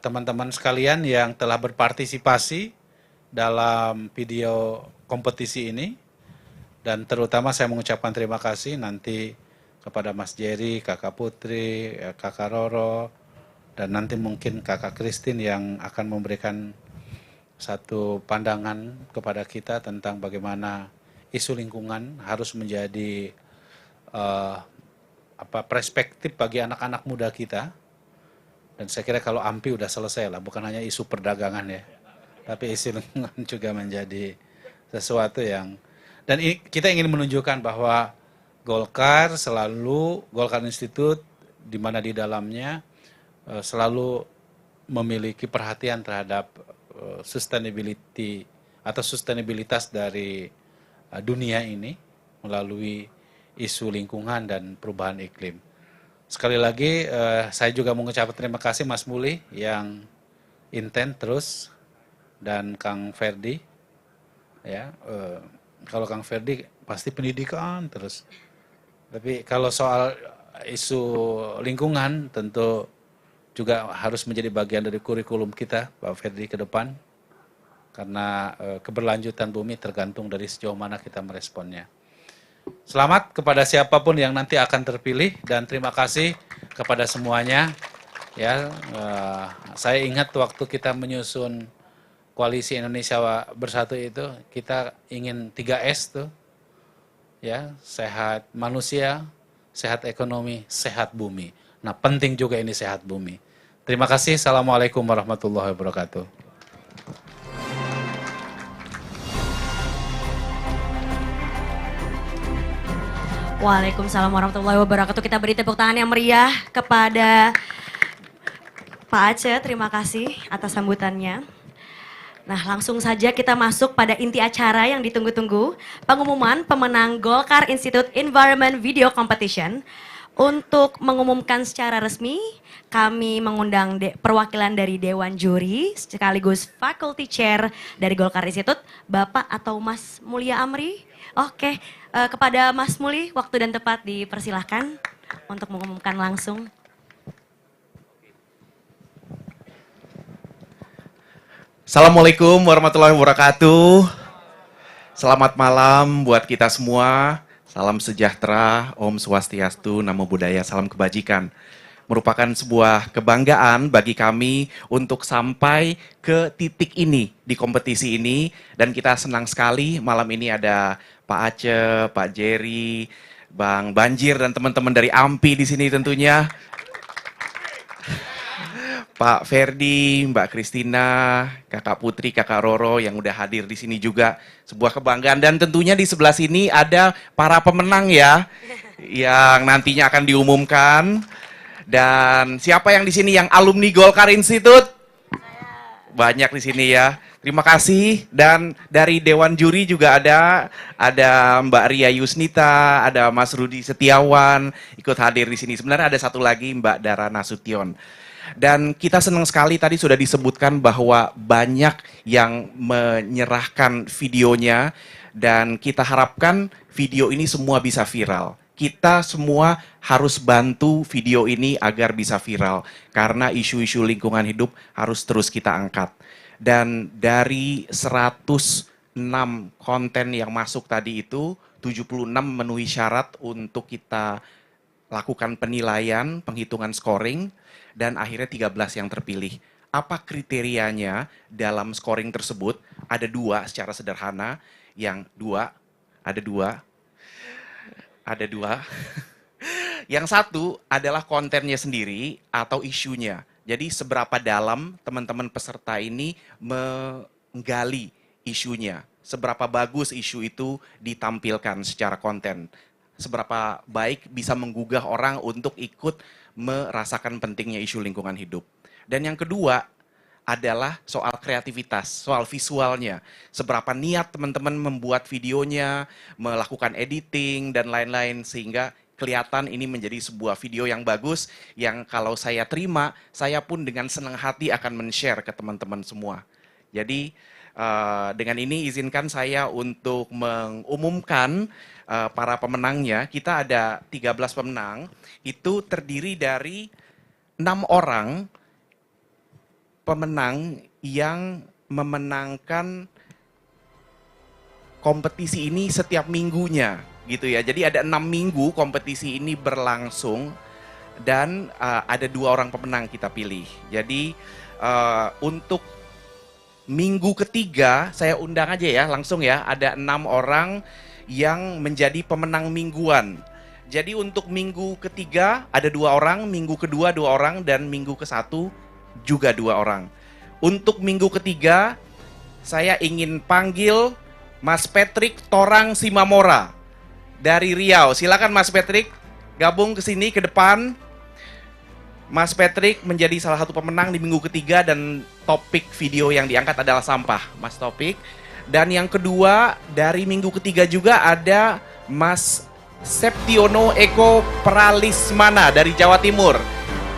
teman-teman sekalian yang telah berpartisipasi dalam video kompetisi ini, dan terutama saya mengucapkan terima kasih nanti kepada Mas Jerry, Kakak Putri, Kakak Roro, dan nanti mungkin Kakak Christine yang akan memberikan satu pandangan kepada kita tentang bagaimana isu lingkungan harus menjadi perspektif bagi anak-anak muda kita. Dan saya kira kalau AMPI udah selesai lah, bukan hanya isu perdagangan ya, tapi isu lingkungan juga menjadi sesuatu yang, dan kita ingin menunjukkan bahwa Golkar Institute di mana di dalamnya selalu memiliki perhatian terhadap sustainability atau sustainabilitas dari dunia ini melalui isu lingkungan dan perubahan iklim. Sekali lagi saya juga mengucapkan terima kasih Mas Muli yang intent terus, dan Kang Ferdi ya, kalau Kang Ferdi pasti pendidikan terus, tapi kalau soal isu lingkungan tentu juga harus menjadi bagian dari kurikulum kita Pak Ferdi ke depan, karena keberlanjutan bumi tergantung dari sejauh mana kita meresponnya. Selamat kepada siapapun yang nanti akan terpilih, dan terima kasih kepada semuanya. Ya, saya ingat waktu kita menyusun Koalisi Indonesia Bersatu itu, kita ingin 3S tuh, ya, sehat manusia, sehat ekonomi, sehat bumi. Nah, penting juga ini sehat bumi. Terima kasih. Assalamualaikum warahmatullahi wabarakatuh. Waalaikumsalam warahmatullahi wabarakatuh. Kita beri tepuk tangan yang meriah kepada Pak Aceh. Terima kasih atas sambutannya. Nah, langsung saja kita masuk pada inti acara yang ditunggu-tunggu. Pengumuman pemenang Golkar Institute Environment Video Competition. Untuk mengumumkan secara resmi, kami mengundang perwakilan dari Dewan Juri sekaligus Faculty Chair dari Golkar Institute, Bapak atau Mas Mulia Amri. Oke, kepada Mas Muli, waktu dan tempat dipersilahkan untuk mengumumkan langsung. Assalamualaikum warahmatullahi wabarakatuh. Selamat malam buat kita semua. Salam sejahtera, Om Swastiastu, Namo Buddhaya, salam kebajikan. Merupakan sebuah kebanggaan bagi kami untuk sampai ke titik ini di kompetisi ini. Dan kita senang sekali malam ini ada Pak Aceh, Pak Jerry, Bang Banjir dan teman-teman dari AMPI di sini tentunya. Pak Ferdi, Mbak Kristina, Kakak Putri, Kakak Roro yang udah hadir di sini juga. Sebuah kebanggaan dan tentunya di sebelah sini ada para pemenang ya yang nantinya akan diumumkan. Dan siapa yang di sini yang alumni Golkar Institute? Banyak di sini ya. Terima kasih. Dan dari Dewan Juri juga ada Mbak Ria Yusnita, ada Mas Rudi Setiawan ikut hadir di sini. Sebenarnya ada satu lagi Mbak Dara Nasution. Dan kita senang sekali tadi sudah disebutkan bahwa banyak yang menyerahkan videonya dan kita harapkan video ini semua bisa viral. Kita semua harus bantu video ini agar bisa viral karena isu-isu lingkungan hidup harus terus kita angkat. Dan dari 106 konten yang masuk tadi itu, 76 memenuhi syarat untuk kita lakukan penilaian, penghitungan scoring, dan akhirnya 13 yang terpilih. Apa kriterianya dalam scoring tersebut? Ada dua secara sederhana. Ada dua. Yang satu adalah kontennya sendiri atau isunya. Jadi seberapa dalam teman-teman peserta ini menggali isunya. Seberapa bagus isu itu ditampilkan secara konten. Seberapa baik bisa menggugah orang untuk ikut merasakan pentingnya isu lingkungan hidup. Dan yang kedua adalah soal kreativitas, soal visualnya. Seberapa niat teman-teman membuat videonya, melakukan editing, dan lain-lain. Sehingga kelihatan ini menjadi sebuah video yang bagus, yang kalau saya terima, saya pun dengan senang hati akan men-share ke teman-teman semua. Jadi dengan ini izinkan saya untuk mengumumkan para pemenangnya. Kita ada 13 pemenang, itu terdiri dari 6 orang pemenang yang memenangkan kompetisi ini setiap minggunya gitu ya. Jadi ada 6 minggu kompetisi ini berlangsung dan ada 2 orang pemenang kita pilih. Jadi untuk minggu ketiga saya undang aja ya langsung ya, ada 6 orang yang menjadi pemenang mingguan. Jadi untuk minggu ketiga ada 2 orang, minggu kedua 2 orang, dan minggu ke-1 juga 2 orang. Untuk minggu ketiga saya ingin panggil Mas Patrick Torang Simamora dari Riau. Silakan Mas Patrick gabung ke sini ke depan. Mas Patrick menjadi salah satu pemenang di minggu ketiga dan topik video yang diangkat adalah sampah, Mas Topik. Dan yang kedua dari minggu ketiga juga ada Mas Septiono Eko Pralismana dari Jawa Timur.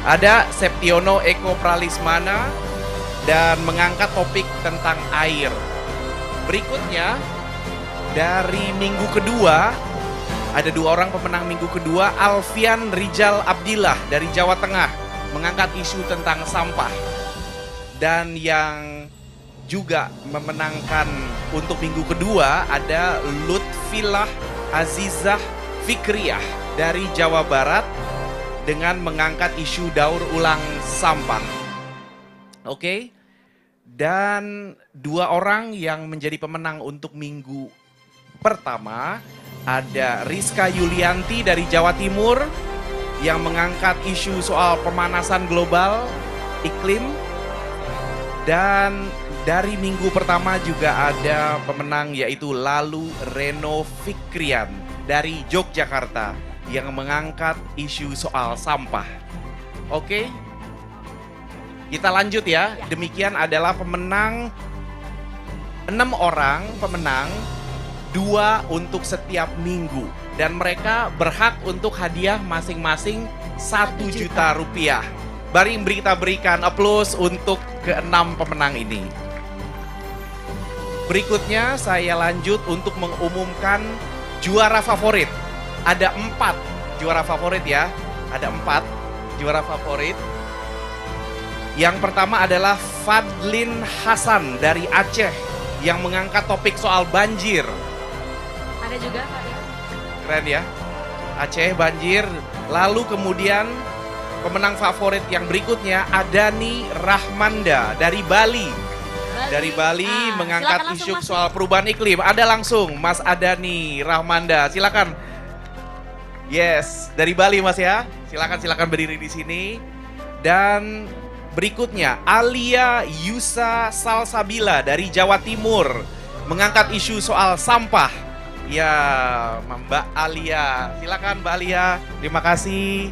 Ada Septiono Eko Pralismana dan mengangkat topik tentang air. Berikutnya dari minggu kedua ada 2 orang pemenang minggu kedua, Alfian Rijal Abdillah dari Jawa Tengah mengangkat isu tentang sampah. Dan yang juga memenangkan untuk minggu kedua ada Lutfilah Azizah Fikriyah dari Jawa Barat dengan mengangkat isu daur ulang sampah. Oke. Dan 2 orang yang menjadi pemenang untuk minggu pertama ada Rizka Yulianti dari Jawa Timur yang mengangkat isu soal pemanasan global iklim. Dan dari minggu pertama juga ada pemenang yaitu Lalu Reno Fikrian dari Yogyakarta yang mengangkat isu soal sampah. Oke, kita lanjut ya. Demikian adalah pemenang, 6 orang pemenang, 2 untuk setiap minggu. Dan mereka berhak untuk hadiah masing-masing 1 juta rupiah. Mari kita berikan aplaus untuk ke-6 pemenang ini. Berikutnya saya lanjut untuk mengumumkan juara favorit. Ada 4 juara favorit ya. Ada 4 juara favorit. Yang pertama adalah Fadlin Hasan dari Aceh yang mengangkat topik soal banjir. Ada juga Fadlin. Keren ya. Aceh banjir. Lalu kemudian pemenang favorit yang berikutnya Adani Rahmanda dari Bali. Dari Bali mengangkat isu soal perubahan iklim. Ada langsung Mas Adani Rahmanda. Silakan. Yes, dari Bali Mas ya. Silakan berdiri di sini. Dan berikutnya Alia Yusa Salsabila dari Jawa Timur mengangkat isu soal sampah. Ya, Mbak Alia. Silakan Mbak Alia. Terima kasih.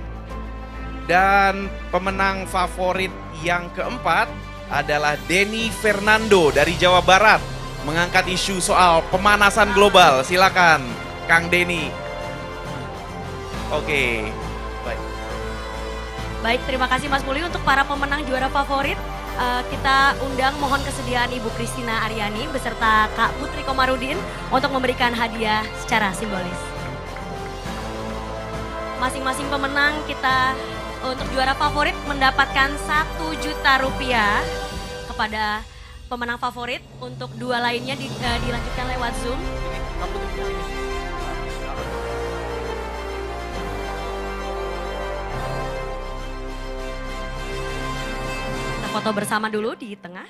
Dan pemenang favorit yang keempat adalah Denny Fernando dari Jawa Barat mengangkat isu soal pemanasan global. Silakan Kang Denny. Oke, baik. Baik, terima kasih Mas Muli untuk para pemenang juara favorit. Kita undang mohon kesediaan Ibu Christina Aryani beserta Kak Putri Komarudin untuk memberikan hadiah secara simbolis. Masing-masing pemenang kita untuk juara favorit mendapatkan 1 juta rupiah kepada pemenang favorit. Untuk 2 lainnya dilanjutkan lewat Zoom. Kita foto bersama dulu di tengah.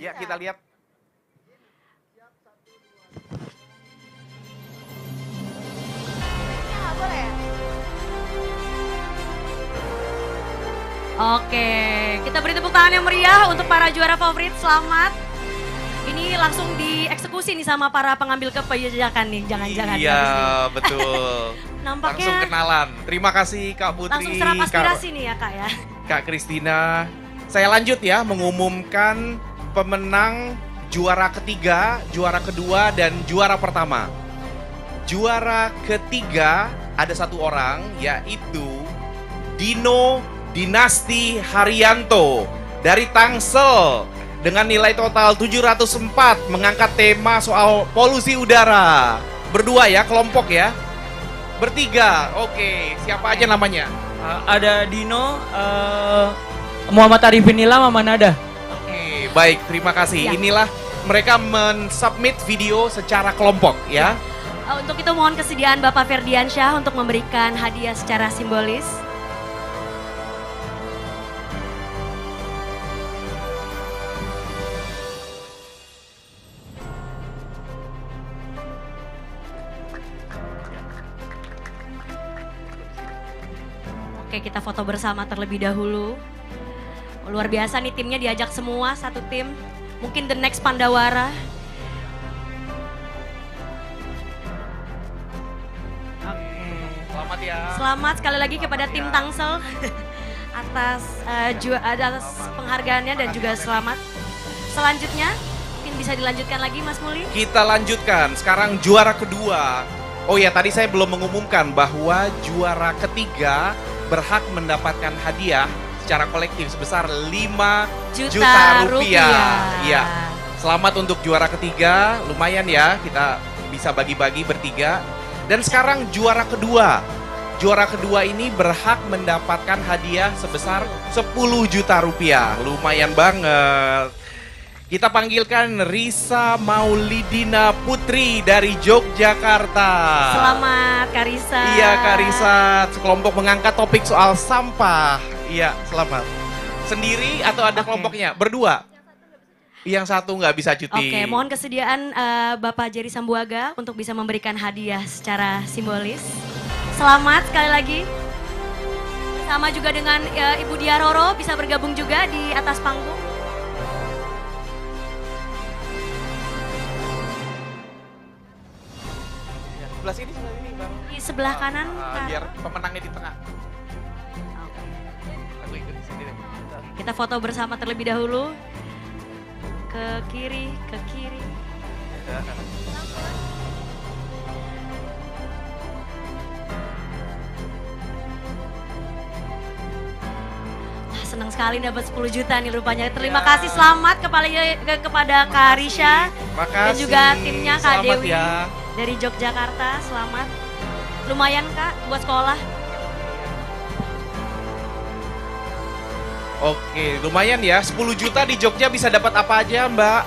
Ya, kita lihat. Oke, kita beri tepuk tangan yang meriah untuk para juara favorit. Selamat. Ini langsung dieksekusi nih sama para pengambil kebijakan nih, jangan-jangan. Iya, betul. Nampaknya langsung kenalan. Terima kasih Kak Putri. langsung serap aspirasi nih ya Kak ya. Kak Christina. Saya lanjut ya mengumumkan pemenang juara ketiga, juara kedua, dan juara pertama. Juara ketiga ada 1 orang yaitu Dino Dinasti Haryanto dari Tangsel dengan nilai total 704 mengangkat tema soal polusi udara. Berdua ya, kelompok ya. Bertiga, oke. Siapa aja namanya? Ada Dino, Muhammad Arifin Nila, Mama Nada. Oke, baik. Terima kasih. Ya. Inilah mereka mensubmit video secara kelompok ya. Untuk itu mohon kesediaan Bapak Ferdiansyah untuk memberikan hadiah secara simbolis. Oke, kita foto bersama terlebih dahulu. Luar biasa nih timnya, diajak semua satu tim. Mungkin the next Pandawara. Selamat ya. Selamat sekali lagi kepada tim Tangsel atas penghargaannya dan juga selamat. Selanjutnya, mungkin bisa dilanjutkan lagi Mas Muli. Kita lanjutkan, sekarang juara kedua. Oh ya, tadi saya belum mengumumkan bahwa juara ketiga berhak mendapatkan hadiah secara kolektif sebesar 5 juta rupiah. Iya. Selamat untuk juara ketiga, lumayan ya, kita bisa bagi-bagi bertiga. Dan sekarang juara kedua. Juara kedua ini berhak mendapatkan hadiah sebesar 10 juta rupiah. Lumayan banget. Kita panggilkan Risa Maulidina Putri dari Yogyakarta. Selamat Kak Risa. Iya Kak Risa, sekelompok mengangkat topik soal sampah. Iya, selamat. Sendiri atau ada kelompoknya? Berdua? Yang satu nggak bisa cuti. Oke, mohon kesediaan Bapak Jerry Sambuaga untuk bisa memberikan hadiah secara simbolis. Selamat sekali lagi. Sama juga dengan Ibu Dia Roro bisa bergabung juga di atas panggung. Ya, sebelah sini Bang. Di sebelah kanan. Biar pemenangnya di tengah. Aku ikut di sini deh. Kita foto bersama terlebih dahulu. Ke kiri, ke kiri. Senang sekali dapat 10 juta nih rupanya. Terima kasih, selamat kepada Kak Risha dan juga timnya Kak Dewi dari Yogyakarta. Selamat. Lumayan Kak buat sekolah. Oke, lumayan ya. 10 juta di Jogja bisa dapat apa aja, Mbak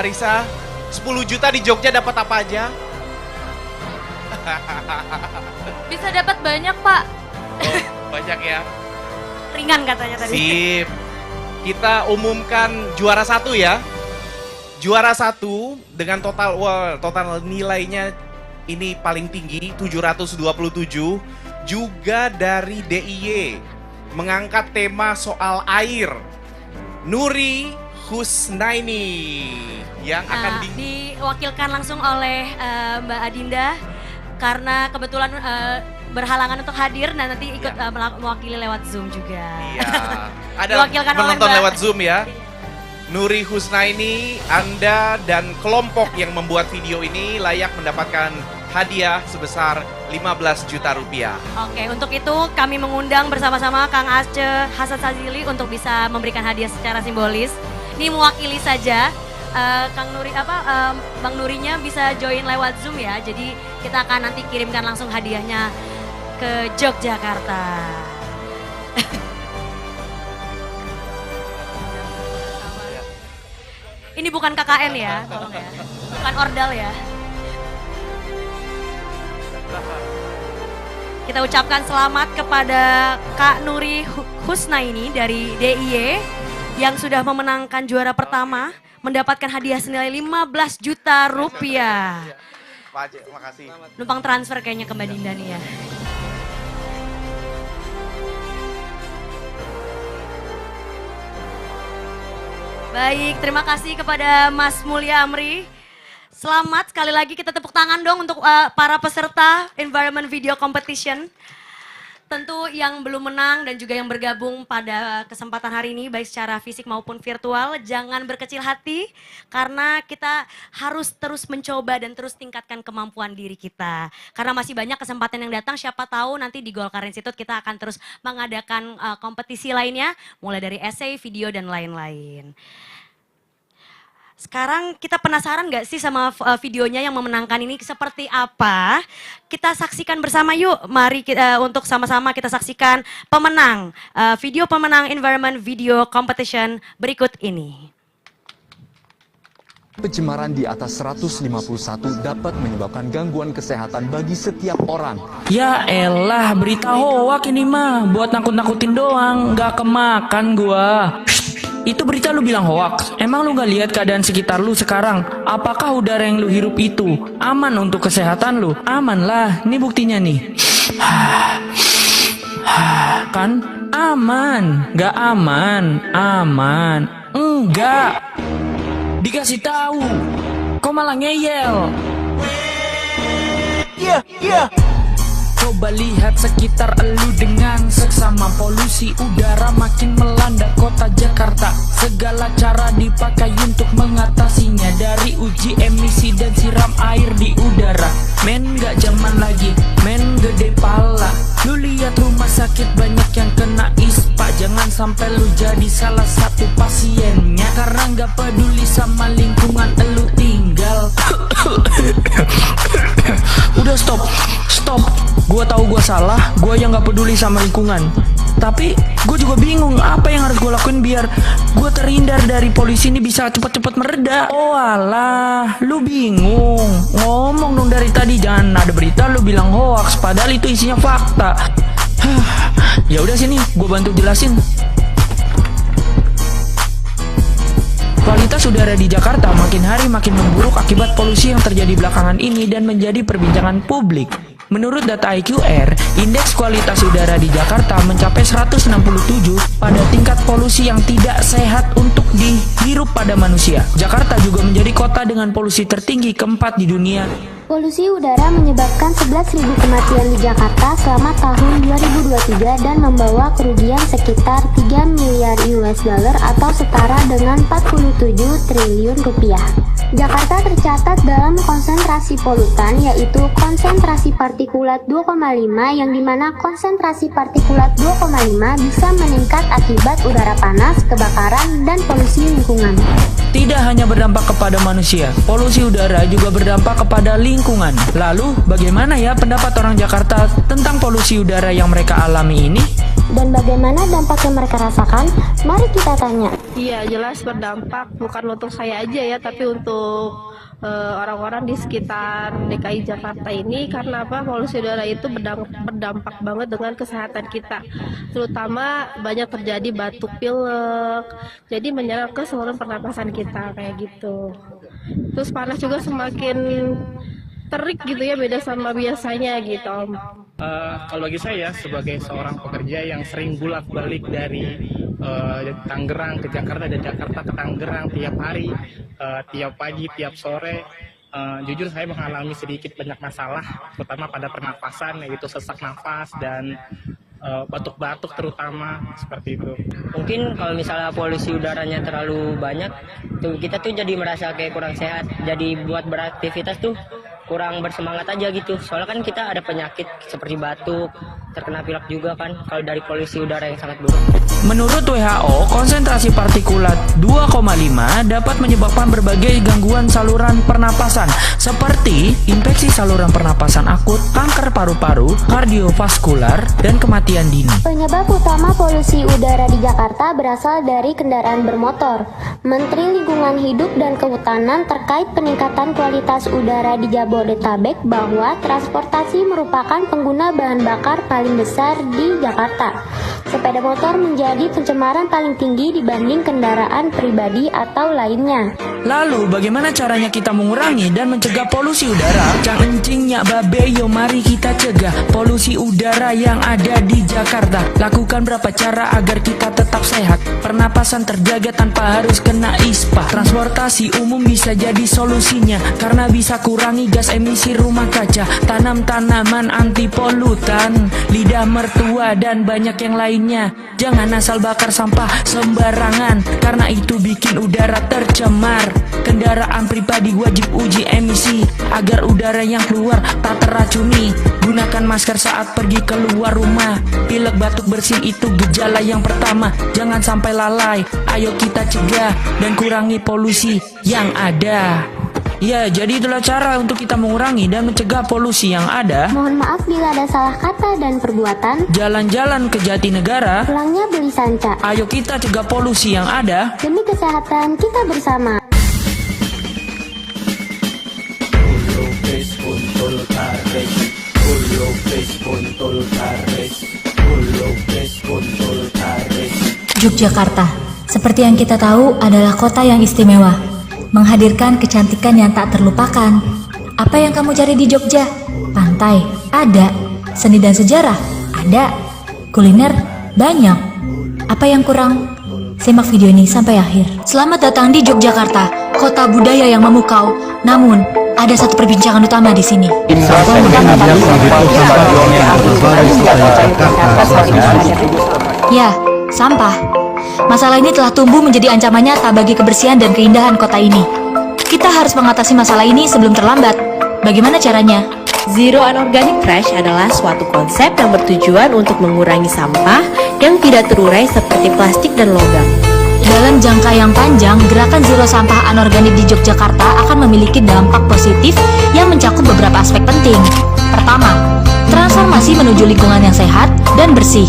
Risa? 10 juta di Jogja dapat apa aja? Bisa dapat banyak, Pak. Oh, banyak ya. Ringan katanya tadi. Sip. Kita umumkan juara 1 ya. Juara 1 dengan total nilainya ini paling tinggi 727, juga dari DIY mengangkat tema soal air. Nuri Husnaini yang akan diwakilkan langsung oleh Mbak Adinda karena kebetulan berhalangan untuk hadir dan nanti ikut mewakili lewat Zoom juga. Iya. Ada penonton lewat Zoom ya. Nuri Husnaini, Anda dan kelompok yang membuat video ini layak mendapatkan hadiah sebesar 15 juta rupiah. Oke, untuk itu kami mengundang bersama-sama Kang Aceh Hasan Sazili untuk bisa memberikan hadiah secara simbolis. Ini mewakili saja. Kang Nuri Bang Nurinya bisa join lewat Zoom ya. Jadi kita akan nanti kirimkan langsung hadiahnya ke Yogyakarta. Ini bukan KKN ya, tolong ya. Bukan ordal ya. Kita ucapkan selamat kepada Kak Nuri Husnaini dari DIY yang sudah memenangkan juara pertama, mendapatkan hadiah senilai 15 juta rupiah. Pak Aceh, makasih. Numpang transfer kayaknya ke Mbak Dinda nih ya. Baik, terima kasih kepada Mas Mulya Amri. Selamat, sekali lagi kita tepuk tangan dong untuk para peserta Environment Video Competition. Tentu yang belum menang dan juga yang bergabung pada kesempatan hari ini baik secara fisik maupun virtual, jangan berkecil hati karena kita harus terus mencoba dan terus tingkatkan kemampuan diri kita. Karena masih banyak kesempatan yang datang, siapa tahu nanti di Golkar Institute kita akan terus mengadakan kompetisi lainnya, mulai dari essay, video dan lain-lain. Sekarang kita penasaran gak sih sama videonya yang memenangkan ini seperti apa? Kita saksikan bersama yuk, mari kita, untuk sama-sama kita saksikan pemenang, video pemenang Environment Video Competition berikut ini. Pencemaran di atas 151 dapat menyebabkan gangguan kesehatan bagi setiap orang. Ya elah, berita hoak ini mah, buat nakut-nakutin doang, gak kemakan gua. Itu berita lu bilang hoaks. Emang lu gak lihat keadaan sekitar lu sekarang? Apakah udara yang lu hirup itu aman untuk kesehatan lu? Aman lah, ini buktinya nih. Kan aman, gak aman, aman. Enggak. Dikasih tahu, kok malah ngeyel. Iya. Coba lihat sekitar elu dengan seksama polusi udara makin melanda kota Jakarta. Segala cara dipakai untuk mengatasinya, dari uji emisi dan siram air di udara. Men gak zaman lagi, men gede pala. Lu lihat rumah sakit banyak yang kena ispa. Jangan sampai lu jadi salah satu pasiennya karena gak peduli sama lingkungan elu tinggal. Udah stop. Gua tahu gua salah, gua yang gak peduli sama lingkungan. Tapi gue juga bingung apa yang harus gue lakuin biar gue terhindar dari polusi ini bisa cepat-cepat mereda. Oh alah, lu bingung. Ngomong dong dari tadi, jangan ada berita lu bilang hoax padahal itu isinya fakta. Ya udah sini, gue bantu jelasin. Kualitas udara di Jakarta makin hari makin memburuk akibat polusi yang terjadi belakangan ini dan menjadi perbincangan publik. Menurut data IQR, indeks kualitas udara di Jakarta mencapai 167 pada tingkat polusi yang tidak sehat untuk dihirup pada manusia. Jakarta juga menjadi kota dengan polusi tertinggi keempat di dunia. Polusi udara menyebabkan 11.000 kematian di Jakarta selama tahun 2023 dan membawa kerugian sekitar 3 miliar US dollar atau setara dengan 47 triliun rupiah. Jakarta tercatat dalam konsentrasi polutan yaitu konsentrasi partikulat 2,5 yang dimana konsentrasi partikulat 2,5 bisa meningkat akibat udara panas, kebakaran, dan polusi lingkungan. Tidak hanya berdampak kepada manusia, polusi udara juga berdampak kepada lingkungan. Lalu, bagaimana ya pendapat orang Jakarta tentang polusi udara yang mereka alami ini? Dan bagaimana dampak yang mereka rasakan? Mari kita tanya. Iya, jelas berdampak, bukan untuk saya aja ya, tapi untuk orang-orang di sekitar DKI Jakarta ini. Karena apa? Polusi udara itu berdampak banget dengan kesehatan kita, terutama banyak terjadi batuk pilek, jadi menyerang ke saluran pernapasan kita kayak gitu. Terus panas juga semakin terik gitu ya, beda sama biasanya gitu Om. Kalau bagi saya sebagai seorang pekerja yang sering bolak-balik dari Tangerang ke Jakarta dan Jakarta ke Tangerang tiap hari, tiap pagi, tiap sore, jujur saya mengalami sedikit banyak masalah, terutama pada pernapasan, yaitu sesak nafas dan batuk-batuk terutama seperti itu. Mungkin kalau misalnya polusi udaranya terlalu banyak, tuh kita tuh jadi merasa kayak kurang sehat. Jadi buat beraktivitas tuh kurang bersemangat aja gitu. Soalnya kan kita ada penyakit seperti batuk, terkena pilek juga kan kalau dari polusi udara yang sangat buruk. Menurut WHO, konsentrasi partikulat 2,5 dapat menyebabkan berbagai gangguan saluran pernapasan seperti infeksi saluran pernapasan akut, kanker paru-paru, kardiovaskular, dan kematian dini. Penyebab utama polusi udara di Jakarta berasal dari kendaraan bermotor. Menteri Lingkungan Hidup dan Kehutanan terkait peningkatan kualitas udara di Jabodetabek bahwa transportasi merupakan pengguna bahan bakar paling besar di Jakarta. Sepeda motor menjadi pencemaran paling tinggi dibanding kendaraan pribadi atau lainnya. Lalu bagaimana caranya kita mengurangi dan mencegah polusi udara? Jangan encingnya babe, yo mari kita cegah polusi udara yang ada di Jakarta. Lakukan berapa cara agar kita tetap sehat, pernapasan terjaga tanpa harus kena ispa. Transportasi umum bisa jadi solusinya karena bisa kurangi gas emisi rumah kaca, tanam tanaman anti polutan, lidah mertua, dan banyak yang lainnya. Jangan asal bakar sampah sembarangan karena itu bikin udara tercemar. Kendaraan pribadi wajib uji emisi agar udara yang keluar tak teracuni. Gunakan masker saat pergi keluar rumah. Pilek, batuk, bersin itu gejala yang pertama. Jangan sampai lalai. Ayo kita cegah dan kurangi polusi yang ada. Ya, jadi itulah cara untuk kita mengurangi dan mencegah polusi yang ada. Mohon maaf bila ada salah kata dan perbuatan. Jalan-jalan ke Jatinegara, pulangnya beli sanca. Ayo kita cegah polusi yang ada demi kesehatan kita bersama. Yogyakarta, seperti yang kita tahu, adalah kota yang istimewa, menghadirkan kecantikan yang tak terlupakan. Apa yang kamu cari di Jogja? Pantai? Ada. Seni dan sejarah? Ada. Kuliner? Banyak. Apa yang kurang? Simak video ini sampai akhir. Selamat datang di Yogyakarta, kota budaya yang memukau. Namun, ada satu perbincangan utama di sini. Ya, sampah. Masalah ini telah tumbuh menjadi ancaman nyata bagi kebersihan dan keindahan kota ini. Kita harus mengatasi masalah ini sebelum terlambat. Bagaimana caranya? Zero Unorganic Trash adalah suatu konsep yang bertujuan untuk mengurangi sampah yang tidak terurai seperti plastik dan logam. Dalam jangka yang panjang, gerakan Zero Sampah Anorganik di Yogyakarta akan memiliki dampak positif yang mencakup beberapa aspek penting. Pertama, transformasi menuju lingkungan yang sehat dan bersih.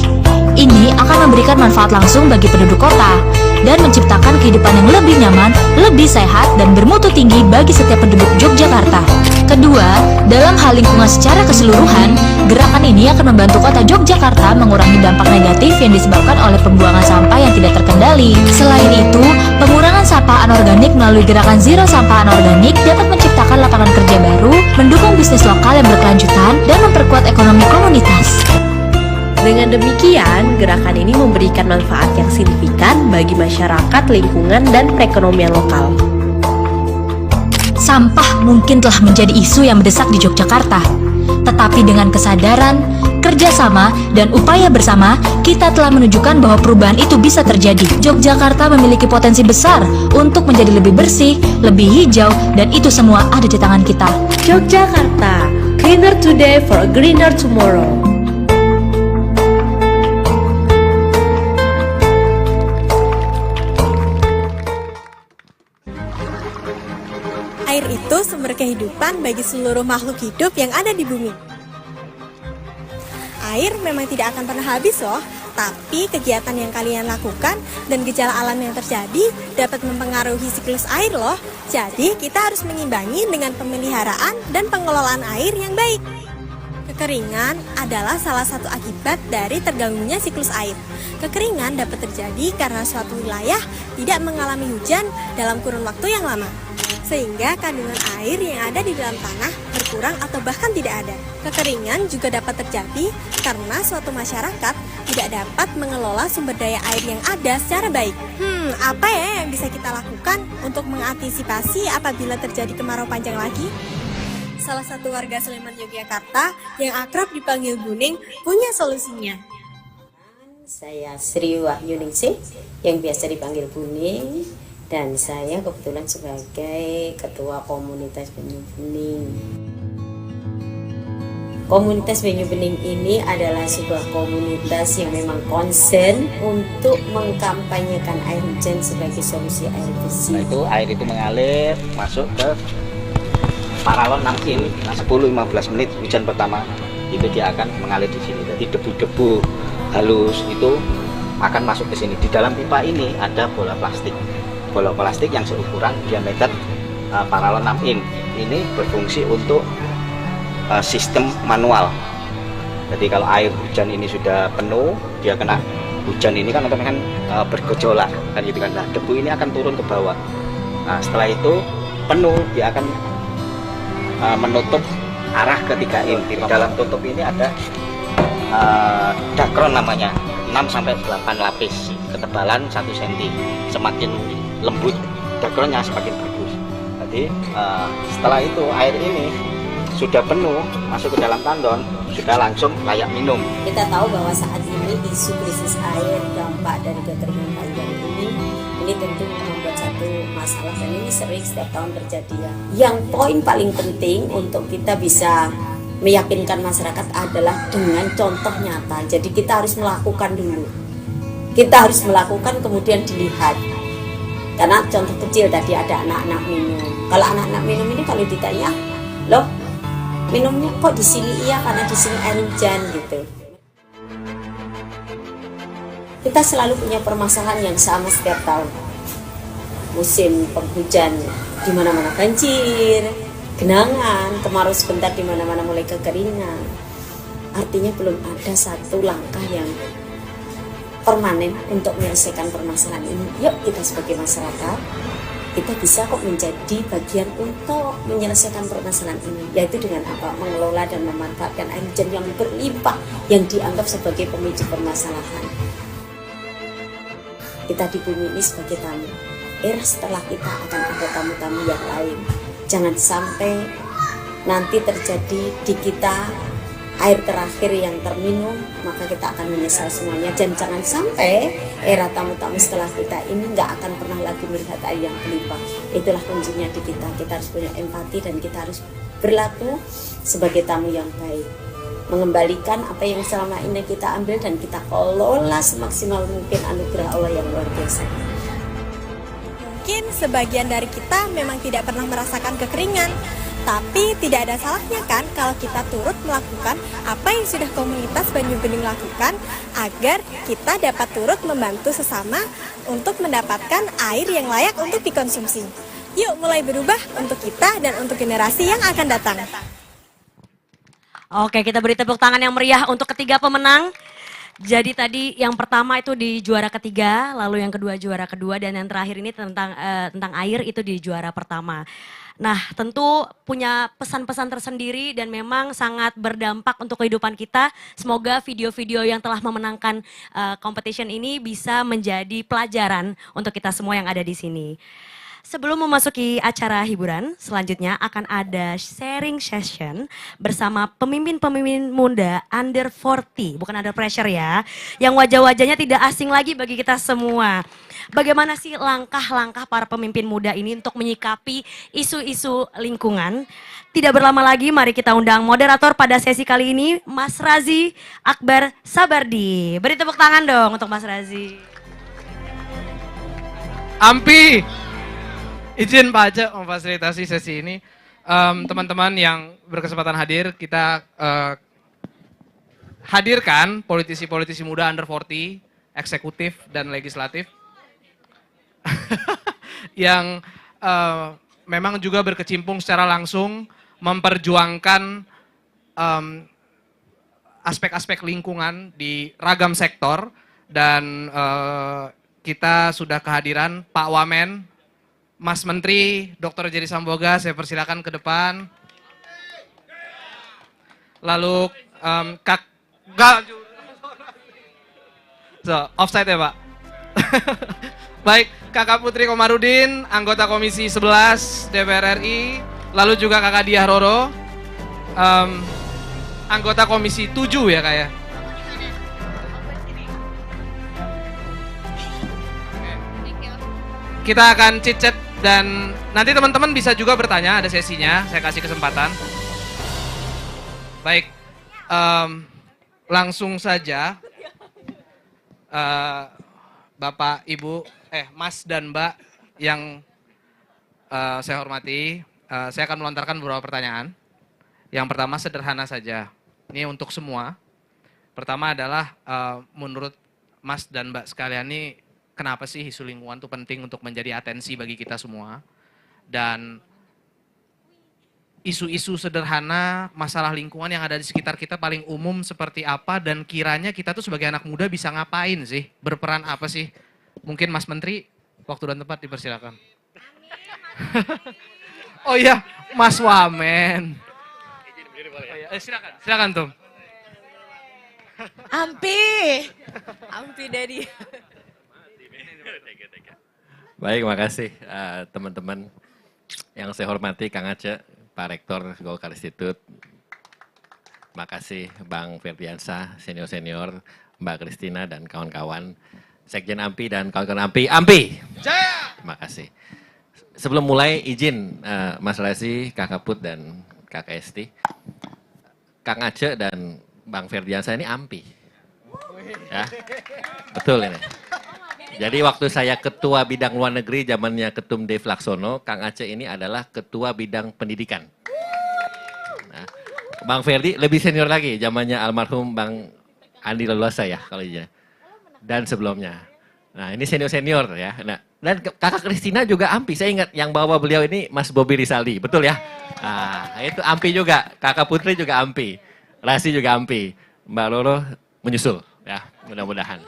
Ini akan memberikan manfaat langsung bagi penduduk kota dan menciptakan kehidupan yang lebih nyaman, lebih sehat, dan bermutu tinggi bagi setiap penduduk Yogyakarta. Kedua, dalam hal lingkungan secara keseluruhan, gerakan ini akan membantu kota Yogyakarta mengurangi dampak negatif yang disebabkan oleh pembuangan sampah yang tidak terkendali. Selain itu, pengurangan sampah anorganik melalui gerakan Zero Sampah Anorganik dapat menciptakan menciptakan lapangan kerja baru, mendukung bisnis lokal yang berkelanjutan, dan memperkuat ekonomi komunitas. Dengan demikian, gerakan ini memberikan manfaat yang signifikan bagi masyarakat, lingkungan, dan perekonomian lokal. Sampah mungkin telah menjadi isu yang mendesak di Yogyakarta. Tetapi dengan kesadaran, kerjasama, dan upaya bersama, kita telah menunjukkan bahwa perubahan itu bisa terjadi. Yogyakarta memiliki potensi besar untuk menjadi lebih bersih, lebih hijau, dan itu semua ada di tangan kita. Yogyakarta, cleaner today for a greener tomorrow. Air itu sumber kehidupan bagi seluruh makhluk hidup yang ada di bumi. Air memang tidak akan pernah habis loh, tapi kegiatan yang kalian lakukan dan gejala alam yang terjadi dapat mempengaruhi siklus air loh. Jadi kita harus mengimbangi dengan pemeliharaan dan pengelolaan air yang baik. Kekeringan adalah salah satu akibat dari terganggunya siklus air. Kekeringan dapat terjadi karena suatu wilayah tidak mengalami hujan dalam kurun waktu yang lama, sehingga kandungan air yang ada di dalam tanah berkurang atau bahkan tidak ada. Kekeringan juga dapat terjadi karena suatu masyarakat tidak dapat mengelola sumber daya air yang ada secara baik. Apa ya yang bisa kita lakukan untuk mengantisipasi apabila terjadi kemarau panjang lagi? Salah satu warga Sleman, Yogyakarta yang akrab dipanggil Buning punya solusinya. Saya Sri Wahyuningsih yang biasa dipanggil Buning, dan saya kebetulan sebagai ketua komunitas Banyu Bening. Komunitas Banyu Bening ini adalah sebuah komunitas yang memang konsen untuk mengkampanyekan air hujan sebagai solusi air bersih. Nah, itu air itu mengalir masuk ke paralon 6 in, 10-15 menit hujan pertama itu dia akan mengalir di sini. Jadi debu-debu halus itu akan masuk ke sini. Di dalam pipa ini ada bola plastik yang seukuran diameter paralon 6 in. Ini berfungsi untuk sistem manual. Jadi kalau air hujan ini sudah penuh, dia kena hujan ini kan otomatis kan bergejolak kan gitu kan. Nah, debu ini akan turun ke bawah. Nah, setelah itu penuh, dia akan menutup arah ke 3 in. Di dalam tutup ini ada dakron namanya, 6-8 lapis, ketebalan 1 cm. Semakin lembut dakronnya semakin bagus. Jadi setelah itu air ini sudah penuh masuk ke dalam tandon, sudah langsung layak minum. Kita tahu bahwa saat ini isu krisis air, dampak dari kekeringan panjang ini tentu membuat satu masalah, dan ini sering setiap tahun terjadi ya. Yang poin paling penting untuk kita bisa meyakinkan masyarakat adalah dengan contoh nyata. Jadi kita harus melakukan dulu. Kita harus melakukan kemudian dilihat. Karena contoh kecil tadi ada anak-anak minum. Kalau anak-anak minum ini kalau ditanya, loh minumnya kok di sini? Iya, karena di sini air hujan gitu. Kita selalu punya permasalahan yang sama setiap tahun. Musim penghujan di mana-mana banjir, genangan, kemarau sebentar di mana-mana mulai kekeringan. Artinya belum ada satu langkah yang permanen untuk menyelesaikan permasalahan ini. Yuk kita sebagai masyarakat, kita bisa kok menjadi bagian untuk menyelesaikan permasalahan ini, yaitu dengan apa? Mengelola dan memanfaatkan air hujan yang berlimpah yang dianggap sebagai pemicu permasalahan. Kita di bumi ini sebagai tamu. Era setelah kita akan ada tamu-tamu yang lain. Jangan sampai nanti terjadi di kita air terakhir yang terminum, maka kita akan menyesal semuanya. Dan jangan sampai era tamu-tamu setelah kita ini nggak akan pernah lagi melihat air yang berlimpah. Itulah kuncinya di kita. Kita harus punya empati dan kita harus berlaku sebagai tamu yang baik. Mengembalikan apa yang selama ini kita ambil dan kita kelola semaksimal mungkin anugerah Allah yang luar biasa. Mungkin sebagian dari kita memang tidak pernah merasakan kekeringan, tapi tidak ada salahnya kan kalau kita turut melakukan apa yang sudah komunitas Banyu Bening lakukan agar kita dapat turut membantu sesama untuk mendapatkan air yang layak untuk dikonsumsi. Yuk mulai berubah untuk kita dan untuk generasi yang akan datang. Oke, kita beri tepuk tangan yang meriah untuk ketiga pemenang. Jadi tadi yang pertama itu di juara ketiga, lalu yang kedua juara kedua, dan yang terakhir ini tentang air itu di juara pertama. Nah, tentu punya pesan-pesan tersendiri dan memang sangat berdampak untuk kehidupan kita. Semoga video-video yang telah memenangkan competition ini bisa menjadi pelajaran untuk kita semua yang ada di sini. Sebelum memasuki acara hiburan, selanjutnya akan ada sharing session bersama pemimpin-pemimpin muda under 40, bukan under pressure ya, yang wajah-wajahnya tidak asing lagi bagi kita semua. Bagaimana sih langkah-langkah para pemimpin muda ini untuk menyikapi isu-isu lingkungan? Tidak berlama lagi, mari kita undang moderator pada sesi kali ini, Mas Razi Akbar Sabardi. Beri tepuk tangan dong untuk Mas Razi. Ampi! Izin Pak Aceh memfasilitasi sesi ini. Teman-teman yang berkesempatan hadir, kita hadirkan politisi-politisi muda under 40, eksekutif dan legislatif, yang memang juga berkecimpung secara langsung memperjuangkan aspek-aspek lingkungan di ragam sektor. Dan kita sudah kehadiran Pak Wamen, Mas Menteri Dr. Jerry Samboga, saya persilakan ke depan. Lalu offside ya Pak. Baik, Kakak Putri Komarudin, anggota Komisi 11 DPR RI. Lalu juga Kakak Diah Roro, anggota Komisi 7 ya Kak ya. Kita akan chit-chat dan nanti teman-teman bisa juga bertanya, ada sesinya, saya kasih kesempatan. Baik, langsung saja Bapak, Ibu, Mas dan Mbak yang saya hormati, saya akan melontarkan beberapa pertanyaan. Yang pertama sederhana saja, ini untuk semua. Pertama adalah menurut Mas dan Mbak sekalian ini, kenapa sih isu lingkungan itu penting untuk menjadi atensi bagi kita semua? Dan isu-isu sederhana masalah lingkungan yang ada di sekitar kita paling umum seperti apa, dan kiranya kita tuh sebagai anak muda bisa ngapain sih? Berperan apa sih? Mungkin Mas Menteri, waktu dan tempat dipersilakan. Oh iya, Mas Wamen. Silakan Tum. Ampi Daddy. Baik, makasih teman-teman yang saya hormati, Kang Aceh, Pak Rektor Golkar Institute. Makasih Bang Ferdiansyah, senior-senior, Mbak Kristina dan kawan-kawan, Sekjen AMPI dan kawan-kawan AMPI. Jaya! Makasih. Sebelum mulai, izin Mas Razi, Kakak Put dan Kakak Esti, Kang Aceh dan Bang Ferdiansyah ini AMPI. Ya, betul ini. Jadi waktu saya ketua bidang luar negeri zamannya Ketum Dev Laksono, Kang Aceh ini adalah ketua bidang pendidikan. Nah, Bang Ferdi lebih senior lagi, zamannya almarhum Bang Andi Leluasa ya kalau iya. Dan sebelumnya. Nah, ini senior-senior ya. Nah, dan Kakak Kristina juga AMPI. Saya ingat yang bawa beliau ini Mas Bobi Rizaldi, betul ya? Nah, itu AMPI juga. Kakak Putri juga AMPI. Rasi juga AMPI. Mbak Loro menyusul ya, mudah-mudahan.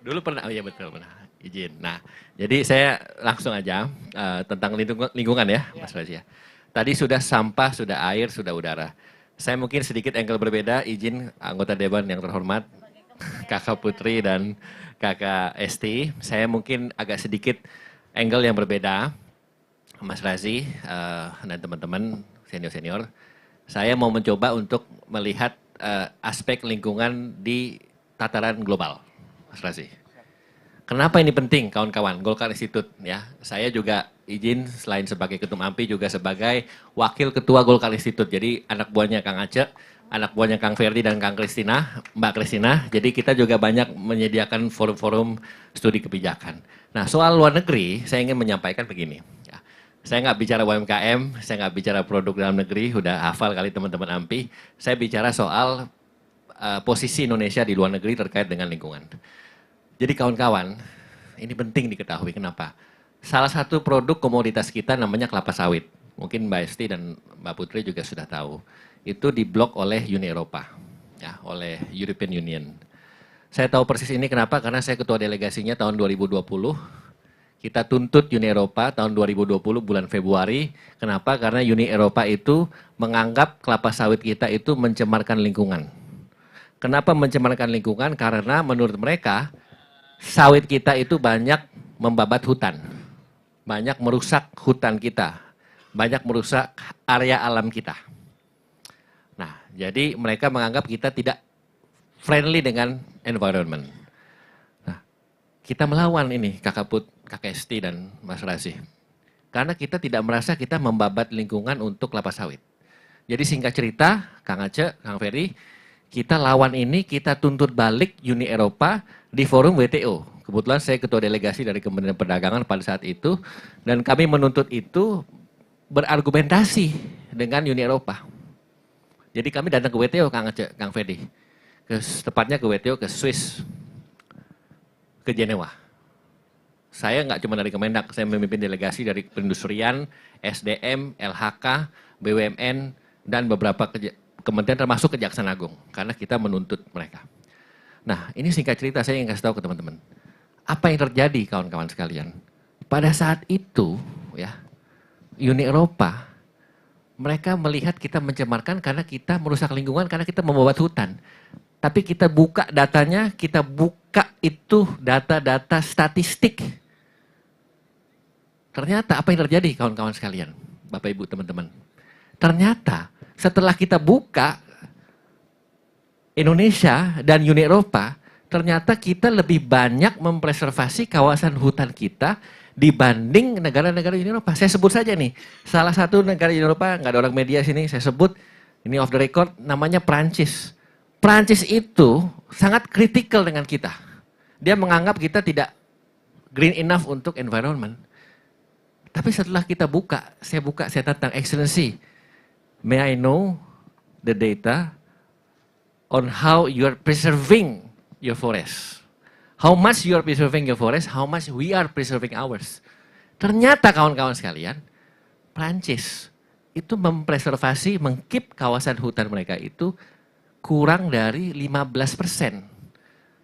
Dulu pernah, oh iya betul, pernah izin. Nah, jadi saya langsung aja tentang lingkungan ya, Mas Razi ya. Tadi sudah sampah, sudah air, sudah udara. Saya mungkin sedikit angle berbeda, izin anggota Dewan yang terhormat, Kakak Putri dan Kakak Esti. Saya mungkin agak sedikit angle yang berbeda, Mas Razi dan teman-teman senior-senior. Saya mau mencoba untuk melihat aspek lingkungan di tataran global. Mas Razi. Kenapa ini penting kawan-kawan Golkar Institute ya? Saya juga izin selain sebagai Ketum AMPI juga sebagai Wakil Ketua Golkar Institute. Jadi anak buahnya Kang Aceh, anak buahnya Kang Ferdi dan Kang Kristina, Mbak Kristina. Jadi kita juga banyak menyediakan forum-forum studi kebijakan. Nah soal luar negeri saya ingin menyampaikan begini. Ya. Saya nggak bicara UMKM, saya nggak bicara produk dalam negeri, udah hafal kali teman-teman AMPI. Saya bicara soal posisi Indonesia di luar negeri terkait dengan lingkungan. Jadi kawan-kawan, ini penting diketahui kenapa. Salah satu produk komoditas kita namanya kelapa sawit. Mungkin Mbak Esti dan Mbak Putri juga sudah tahu. Itu diblok oleh Uni Eropa, ya, oleh European Union. Saya tahu persis ini kenapa, karena saya ketua delegasinya tahun 2020. Kita tuntut Uni Eropa tahun 2020 bulan Februari. Kenapa? Karena Uni Eropa itu menganggap kelapa sawit kita itu mencemarkan lingkungan. Kenapa mencemarkan lingkungan? Karena menurut mereka sawit kita itu banyak membabat hutan. Banyak merusak hutan kita. Banyak merusak area alam kita. Nah, jadi mereka menganggap kita tidak friendly dengan environment. Nah, kita melawan ini Kakak Put, Kakak Esti dan Mas Rasi. Karena kita tidak merasa kita membabat lingkungan untuk kelapa sawit. Jadi singkat cerita, Kang Aceh, Kang Ferry, kita lawan ini, kita tuntut balik Uni Eropa di forum WTO. Kebetulan saya ketua delegasi dari Kementerian Perdagangan pada saat itu, dan kami menuntut itu berargumentasi dengan Uni Eropa. Jadi kami datang ke WTO, Kang Aceh, Kang Ferry. Tepatnya ke WTO, ke Swiss, ke Jenewa. Saya nggak cuma dari Kemendak, saya memimpin delegasi dari perindustrian, SDM, LHK, BUMN, dan beberapa kementerian termasuk Kejaksaan Agung. Karena kita menuntut mereka. Nah, ini singkat cerita saya ingin kasih tahu ke teman-teman. Apa yang terjadi kawan-kawan sekalian? Pada saat itu, ya, Uni Eropa, mereka melihat kita mencemarkan karena kita merusak lingkungan, karena kita membabat hutan. Tapi kita buka datanya, kita buka itu data-data statistik. Ternyata apa yang terjadi kawan-kawan sekalian, Bapak Ibu teman-teman. Ternyata setelah kita buka Indonesia dan Uni Eropa, ternyata kita lebih banyak mempreservasi kawasan hutan kita dibanding negara-negara Uni Eropa. Saya sebut saja nih, salah satu negara Uni Eropa, nggak ada orang media sini, saya sebut, ini off the record, namanya Prancis. Prancis itu sangat kritikal dengan kita. Dia menganggap kita tidak green enough untuk environment. Tapi setelah kita buka, saya tantang, Excellency, may I know the data on how you are preserving your forest? How much you are preserving your forest, how much we are preserving ours. Ternyata kawan-kawan sekalian, Prancis itu mempreservasi, mengkeep kawasan hutan mereka itu kurang dari 15%.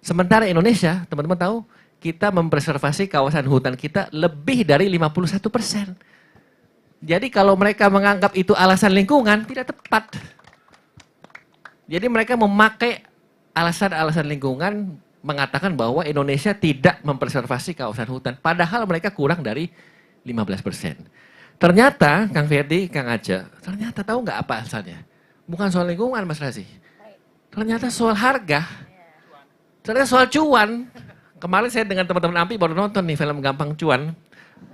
Sementara Indonesia, teman-teman tahu, kita mempreservasi kawasan hutan kita lebih dari 51%. Jadi kalau mereka menganggap itu alasan lingkungan, tidak tepat. Jadi mereka memakai alasan-alasan lingkungan mengatakan bahwa Indonesia tidak mempreservasi kawasan hutan. Padahal mereka kurang dari 15%. Ternyata, Kang Ferdi, Kang Aceh, ternyata tahu nggak apa alasannya? Bukan soal lingkungan, Mas Razi. Ternyata soal harga. Ternyata soal cuan. Kemarin saya dengan teman-teman AMPI baru nonton nih film Gampang Cuan.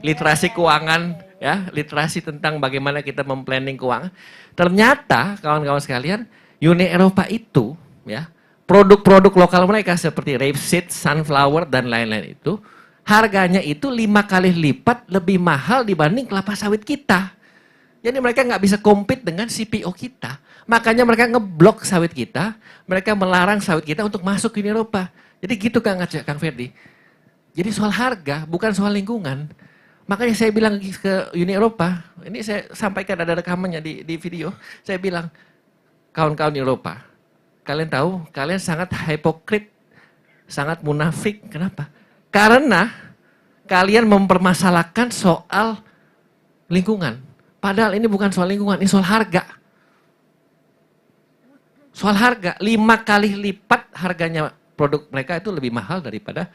Literasi keuangan, ya, literasi tentang bagaimana kita memplanning keuangan. Ternyata, kawan-kawan sekalian, Uni Eropa itu, ya, produk-produk lokal mereka seperti rapeseed, sunflower, dan lain-lain itu, harganya itu 5 kali lipat lebih mahal dibanding kelapa sawit kita. Jadi mereka nggak bisa compete dengan CPO kita. Makanya mereka ngeblok sawit kita, mereka melarang sawit kita untuk masuk ke Uni Eropa. Jadi gitu Kang Aceh, Kang Ferdi. Jadi soal harga, bukan soal lingkungan. Makanya saya bilang ke Uni Eropa, ini saya sampaikan ada rekamannya di video. Saya bilang, kawan-kawan Uni Eropa, kalian tahu, kalian sangat hipokrit, sangat munafik. Kenapa? Karena kalian mempermasalahkan soal lingkungan. Padahal ini bukan soal lingkungan, ini soal harga. Soal harga, 5 kali lipat harganya produk mereka itu lebih mahal daripada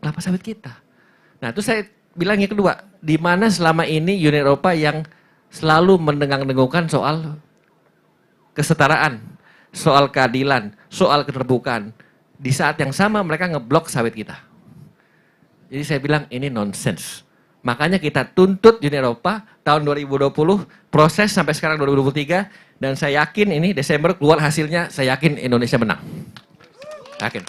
kelapa sawit kita. Nah itu saya bilang yang kedua, di mana selama ini Uni Eropa yang selalu mendengung-dengungkan soal kesetaraan, soal keadilan, soal keterbukaan. Di saat yang sama mereka ngeblok sawit kita. Jadi saya bilang ini nonsense. Makanya kita tuntut Uni Eropa tahun 2020, proses sampai sekarang 2023, dan saya yakin ini Desember keluar hasilnya, saya yakin Indonesia menang. Yakin.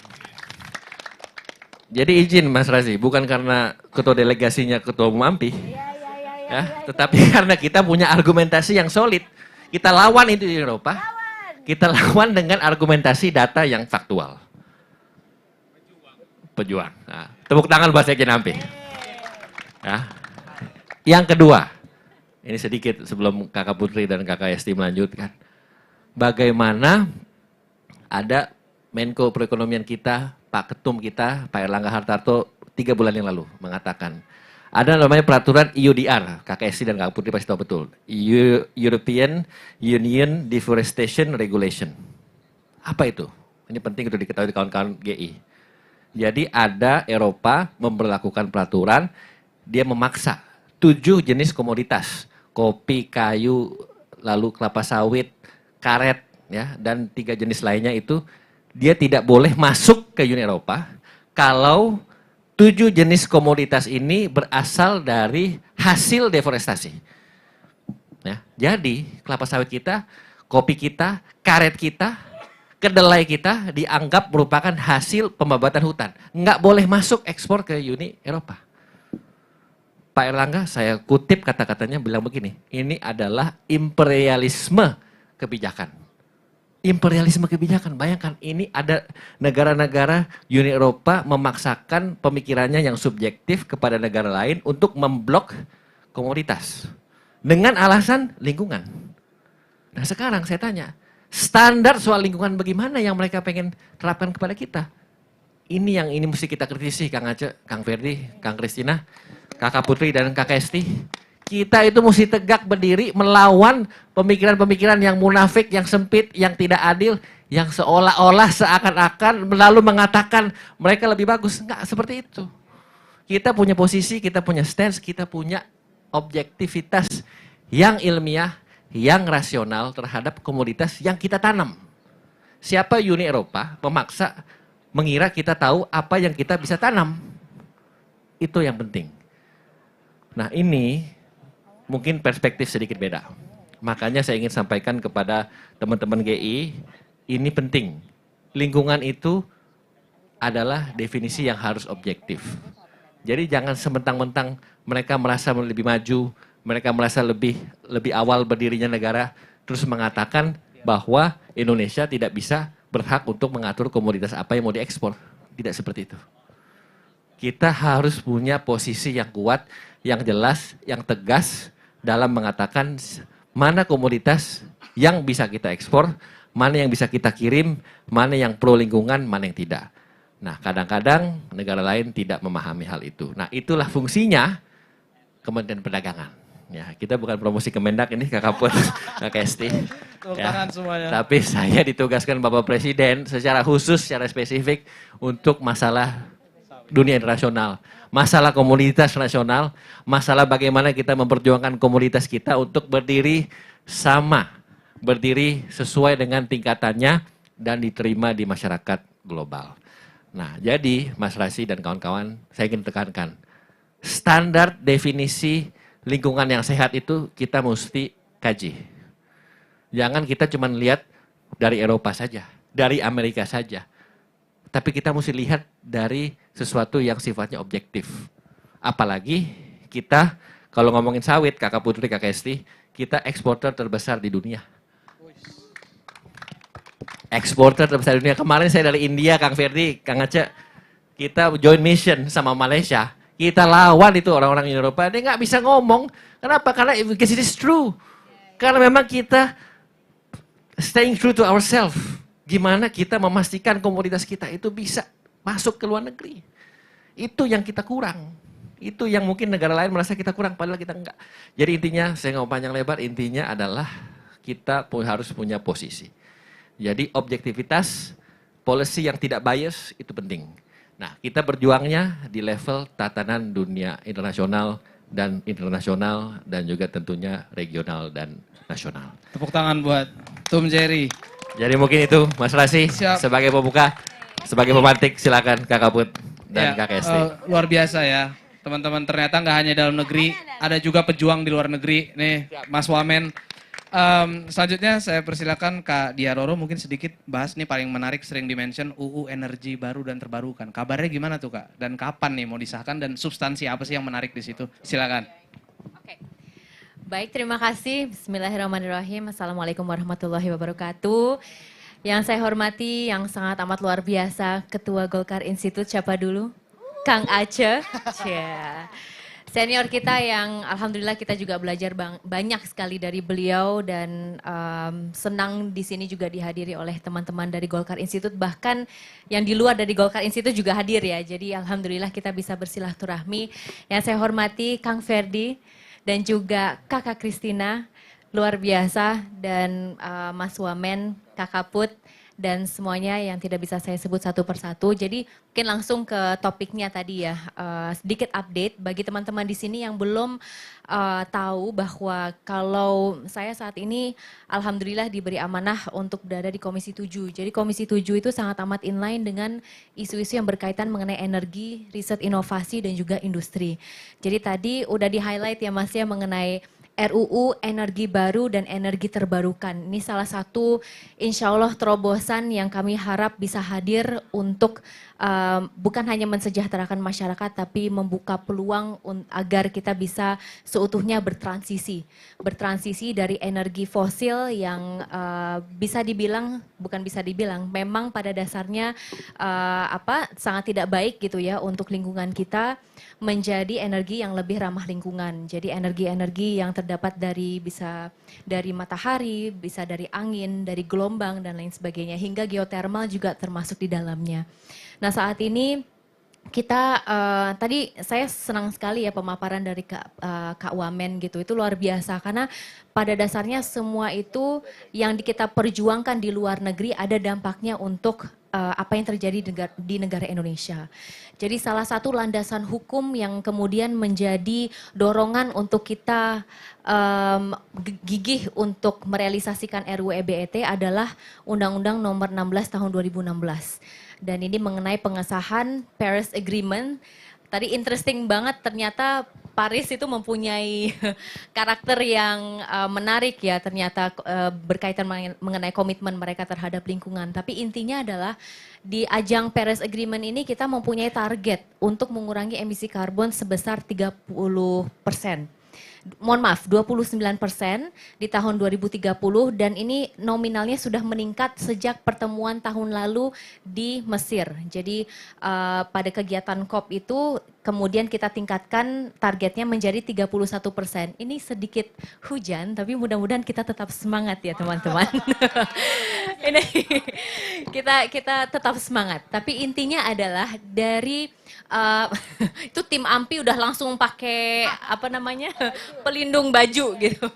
Jadi izin Mas Razi, bukan karena ketua delegasinya ketua umum AMPI, ya, tetapi karena kita punya argumentasi yang solid. Kita lawan itu di Eropa, kita lawan dengan argumentasi data yang faktual. Pejuang. Nah, tepuk tangan buat Sekjen AMPI. Ya. Yang kedua, ini sedikit sebelum Kakak Putri dan Kakak Esti melanjutkan. Bagaimana ada Menko Perekonomian kita, Pak Ketum kita, Pak Erlangga Hartarto 3 bulan yang lalu mengatakan ada namanya peraturan EUDR, KKSI dan Kak Putri pasti tahu betul, European Union Deforestation Regulation. Apa itu? Ini penting untuk diketahui kawan-kawan GI. Jadi ada Eropa memberlakukan peraturan, dia memaksa 7 jenis komoditas, kopi, kayu, lalu kelapa sawit, karet, ya, dan 3 jenis lainnya itu dia tidak boleh masuk ke Uni Eropa kalau 7 jenis komoditas ini berasal dari hasil deforestasi. Ya, jadi kelapa sawit kita, kopi kita, karet kita, kedelai kita dianggap merupakan hasil pembabatan hutan. Nggak boleh masuk ekspor ke Uni Eropa. Pak Erlangga, saya kutip kata-katanya bilang begini, ini adalah imperialisme kebijakan. Imperialisme kebijakan, bayangkan ini ada negara-negara Uni Eropa memaksakan pemikirannya yang subjektif kepada negara lain untuk memblok komoditas. Dengan alasan lingkungan. Nah sekarang saya tanya, standar soal lingkungan bagaimana yang mereka pengen terapkan kepada kita? Ini yang mesti kita kritisi, Kang Aceh, Kang Ferdi, Kang Kristina, Kakak Putri dan Kakak Esti. Kita itu mesti tegak berdiri melawan pemikiran-pemikiran yang munafik, yang sempit, yang tidak adil, yang seolah-olah seakan-akan lalu mengatakan mereka lebih bagus. Enggak seperti itu. Kita punya posisi, kita punya stance, kita punya objektivitas yang ilmiah, yang rasional terhadap komoditas yang kita tanam. Siapa Uni Eropa memaksa mengira kita tahu apa yang kita bisa tanam. Itu yang penting. Nah ini mungkin perspektif sedikit beda. Makanya saya ingin sampaikan kepada teman-teman GI, ini penting. Lingkungan itu adalah definisi yang harus objektif. Jadi jangan sementang-mentang mereka merasa lebih maju, mereka merasa lebih awal berdirinya negara, terus mengatakan bahwa Indonesia tidak bisa berhak untuk mengatur komoditas apa yang mau diekspor. Tidak seperti itu. Kita harus punya posisi yang kuat, yang jelas, yang tegas dalam mengatakan mana komoditas yang bisa kita ekspor, mana yang bisa kita kirim, mana yang pro lingkungan, mana yang tidak. Nah, kadang-kadang negara lain tidak memahami hal itu. Nah, itulah fungsinya Kementerian Perdagangan. Ya, kita bukan promosi Kemendak ini Kakak Put, Kakak Esti. Ya, tapi saya ditugaskan Bapak Presiden secara khusus, secara spesifik untuk masalah dunia internasional, masalah komoditas nasional, masalah bagaimana kita memperjuangkan komoditas kita untuk berdiri sama, berdiri sesuai dengan tingkatannya dan diterima di masyarakat global. Nah, jadi Mas Rasi dan kawan-kawan, saya ingin tekankan, standar definisi lingkungan yang sehat itu kita mesti kaji. Jangan kita cuma lihat dari Eropa saja, dari Amerika saja. Tapi kita mesti lihat dari sesuatu yang sifatnya objektif. Apalagi kita, kalau ngomongin sawit, Kakak Putri, Kakak Esti, kita eksporter terbesar di dunia. Eksporter terbesar di dunia. Kemarin saya dari India, Kang Ferdi, Kang Aceh, kita joint mission sama Malaysia. Kita lawan itu orang-orang Eropa, dia nggak bisa ngomong. Kenapa? Karena because it is true. Karena memang kita staying true to ourselves. Gimana kita memastikan komoditas kita itu bisa masuk ke luar negeri. Itu yang kita kurang. Itu yang mungkin negara lain merasa kita kurang, padahal kita enggak. Jadi intinya, saya nggak mau panjang lebar, intinya adalah kita harus punya posisi. Jadi objektivitas, policy yang tidak bias itu penting. Nah, kita berjuangnya di level tatanan dunia internasional dan juga tentunya regional dan nasional. Tepuk tangan buat Tum Jerry. Jadi mungkin itu Mas Rasi. Siap. Sebagai pembuka, sebagai pemantik silakan Kakak Put dan Kakak Esti. Luar biasa ya teman-teman, ternyata nggak hanya dalam negeri, ada juga pejuang di luar negeri. Nih Mas Wamen. Selanjutnya saya persilakan Kak Diaroro mungkin sedikit bahas nih paling menarik, sering dimention UU energi baru dan terbarukan. Kabarnya gimana tuh Kak? Dan kapan nih mau disahkan dan substansi apa sih yang menarik di situ? Silakan. Oke. Baik, terima kasih. Bismillahirrahmanirrahim. Assalamualaikum warahmatullahi wabarakatuh. Yang saya hormati, yang sangat amat luar biasa, Ketua Golkar Institute, siapa dulu? Kang Aceh. Senior kita yang alhamdulillah kita juga belajar banyak sekali dari beliau dan senang di sini juga dihadiri oleh teman-teman dari Golkar Institute, bahkan yang di luar dari Golkar Institute juga hadir ya. Jadi alhamdulillah kita bisa bersilaturahmi. Yang saya hormati Kang Ferdi dan juga Kakak Kristina, luar biasa, dan Mas Wamen, Kakak Put, dan semuanya yang tidak bisa saya sebut satu persatu. Jadi mungkin langsung ke topiknya tadi ya, sedikit update bagi teman-teman di sini yang belum tahu bahwa kalau saya saat ini alhamdulillah diberi amanah untuk berada di Komisi 7. Jadi Komisi 7 itu sangat amat inline dengan isu-isu yang berkaitan mengenai energi, riset inovasi, dan juga industri. Jadi tadi udah di-highlight ya Mas ya mengenai RUU energi baru dan energi terbarukan. Ini salah satu insya Allah terobosan yang kami harap bisa hadir untuk bukan hanya mensejahterakan masyarakat tapi membuka peluang agar kita bisa seutuhnya bertransisi dari energi fosil yang bisa dibilang, bukan bisa dibilang, memang pada dasarnya sangat tidak baik gitu ya untuk lingkungan kita, menjadi energi yang lebih ramah lingkungan. Jadi energi-energi yang terdapat bisa dari matahari, bisa dari angin, dari gelombang dan lain sebagainya, hingga geotermal juga termasuk di dalamnya. Nah saat ini kita tadi saya senang sekali ya pemaparan dari Kak Wamen gitu, itu luar biasa karena pada dasarnya semua itu yang kita perjuangkan di luar negeri ada dampaknya untuk apa yang terjadi di negara Indonesia. Jadi salah satu landasan hukum yang kemudian menjadi dorongan untuk kita gigih untuk merealisasikan RUU EBET adalah Undang-Undang Nomor 16 Tahun 2016. Dan ini mengenai pengesahan Paris Agreement. Tadi interesting banget ternyata Paris itu mempunyai karakter yang menarik ya, ternyata berkaitan mengenai komitmen mereka terhadap lingkungan. Tapi intinya adalah di ajang Paris Agreement ini kita mempunyai target untuk mengurangi emisi karbon sebesar 30%. Mohon maaf, 29% di tahun 2030 dan ini nominalnya sudah meningkat sejak pertemuan tahun lalu di Mesir. Jadi pada kegiatan COP itu kemudian kita tingkatkan targetnya menjadi 31%. Ini sedikit hujan tapi mudah-mudahan kita tetap semangat ya teman-teman. Ini kita tetap semangat. Tapi intinya adalah dari itu tim AMPI udah langsung pakai pelindung baju gitu.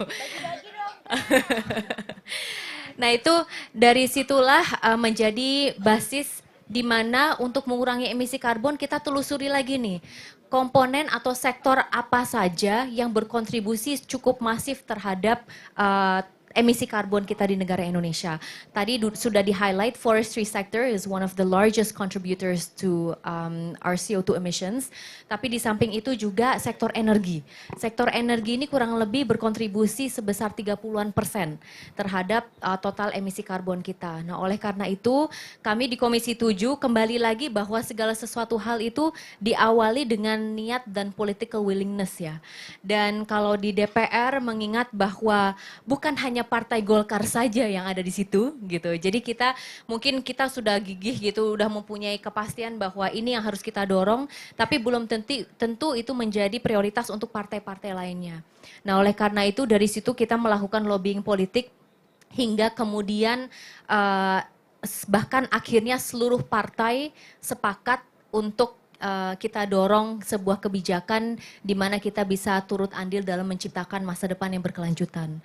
Nah itu dari situlah menjadi basis di mana untuk mengurangi emisi karbon kita telusuri lagi nih komponen atau sektor apa saja yang berkontribusi cukup masif terhadap emisi karbon kita di negara Indonesia. Tadi sudah di-highlight, forestry sector is one of the largest contributors to our CO2 emissions. Tapi di samping itu juga sektor energi. Sektor energi ini kurang lebih berkontribusi sebesar 30% terhadap total emisi karbon kita. Nah oleh karena itu kami di Komisi 7 kembali lagi bahwa segala sesuatu hal itu diawali dengan niat dan political willingness ya. Dan kalau di DPR mengingat bahwa bukan hanya Partai Golkar saja yang ada di situ gitu. Jadi kita sudah gigih gitu, udah mempunyai kepastian bahwa ini yang harus kita dorong, tapi belum tentu itu menjadi prioritas untuk partai-partai lainnya. Nah, oleh karena itu dari situ kita melakukan lobbying politik hingga kemudian bahkan akhirnya seluruh partai sepakat untuk kita dorong sebuah kebijakan di mana kita bisa turut andil dalam menciptakan masa depan yang berkelanjutan.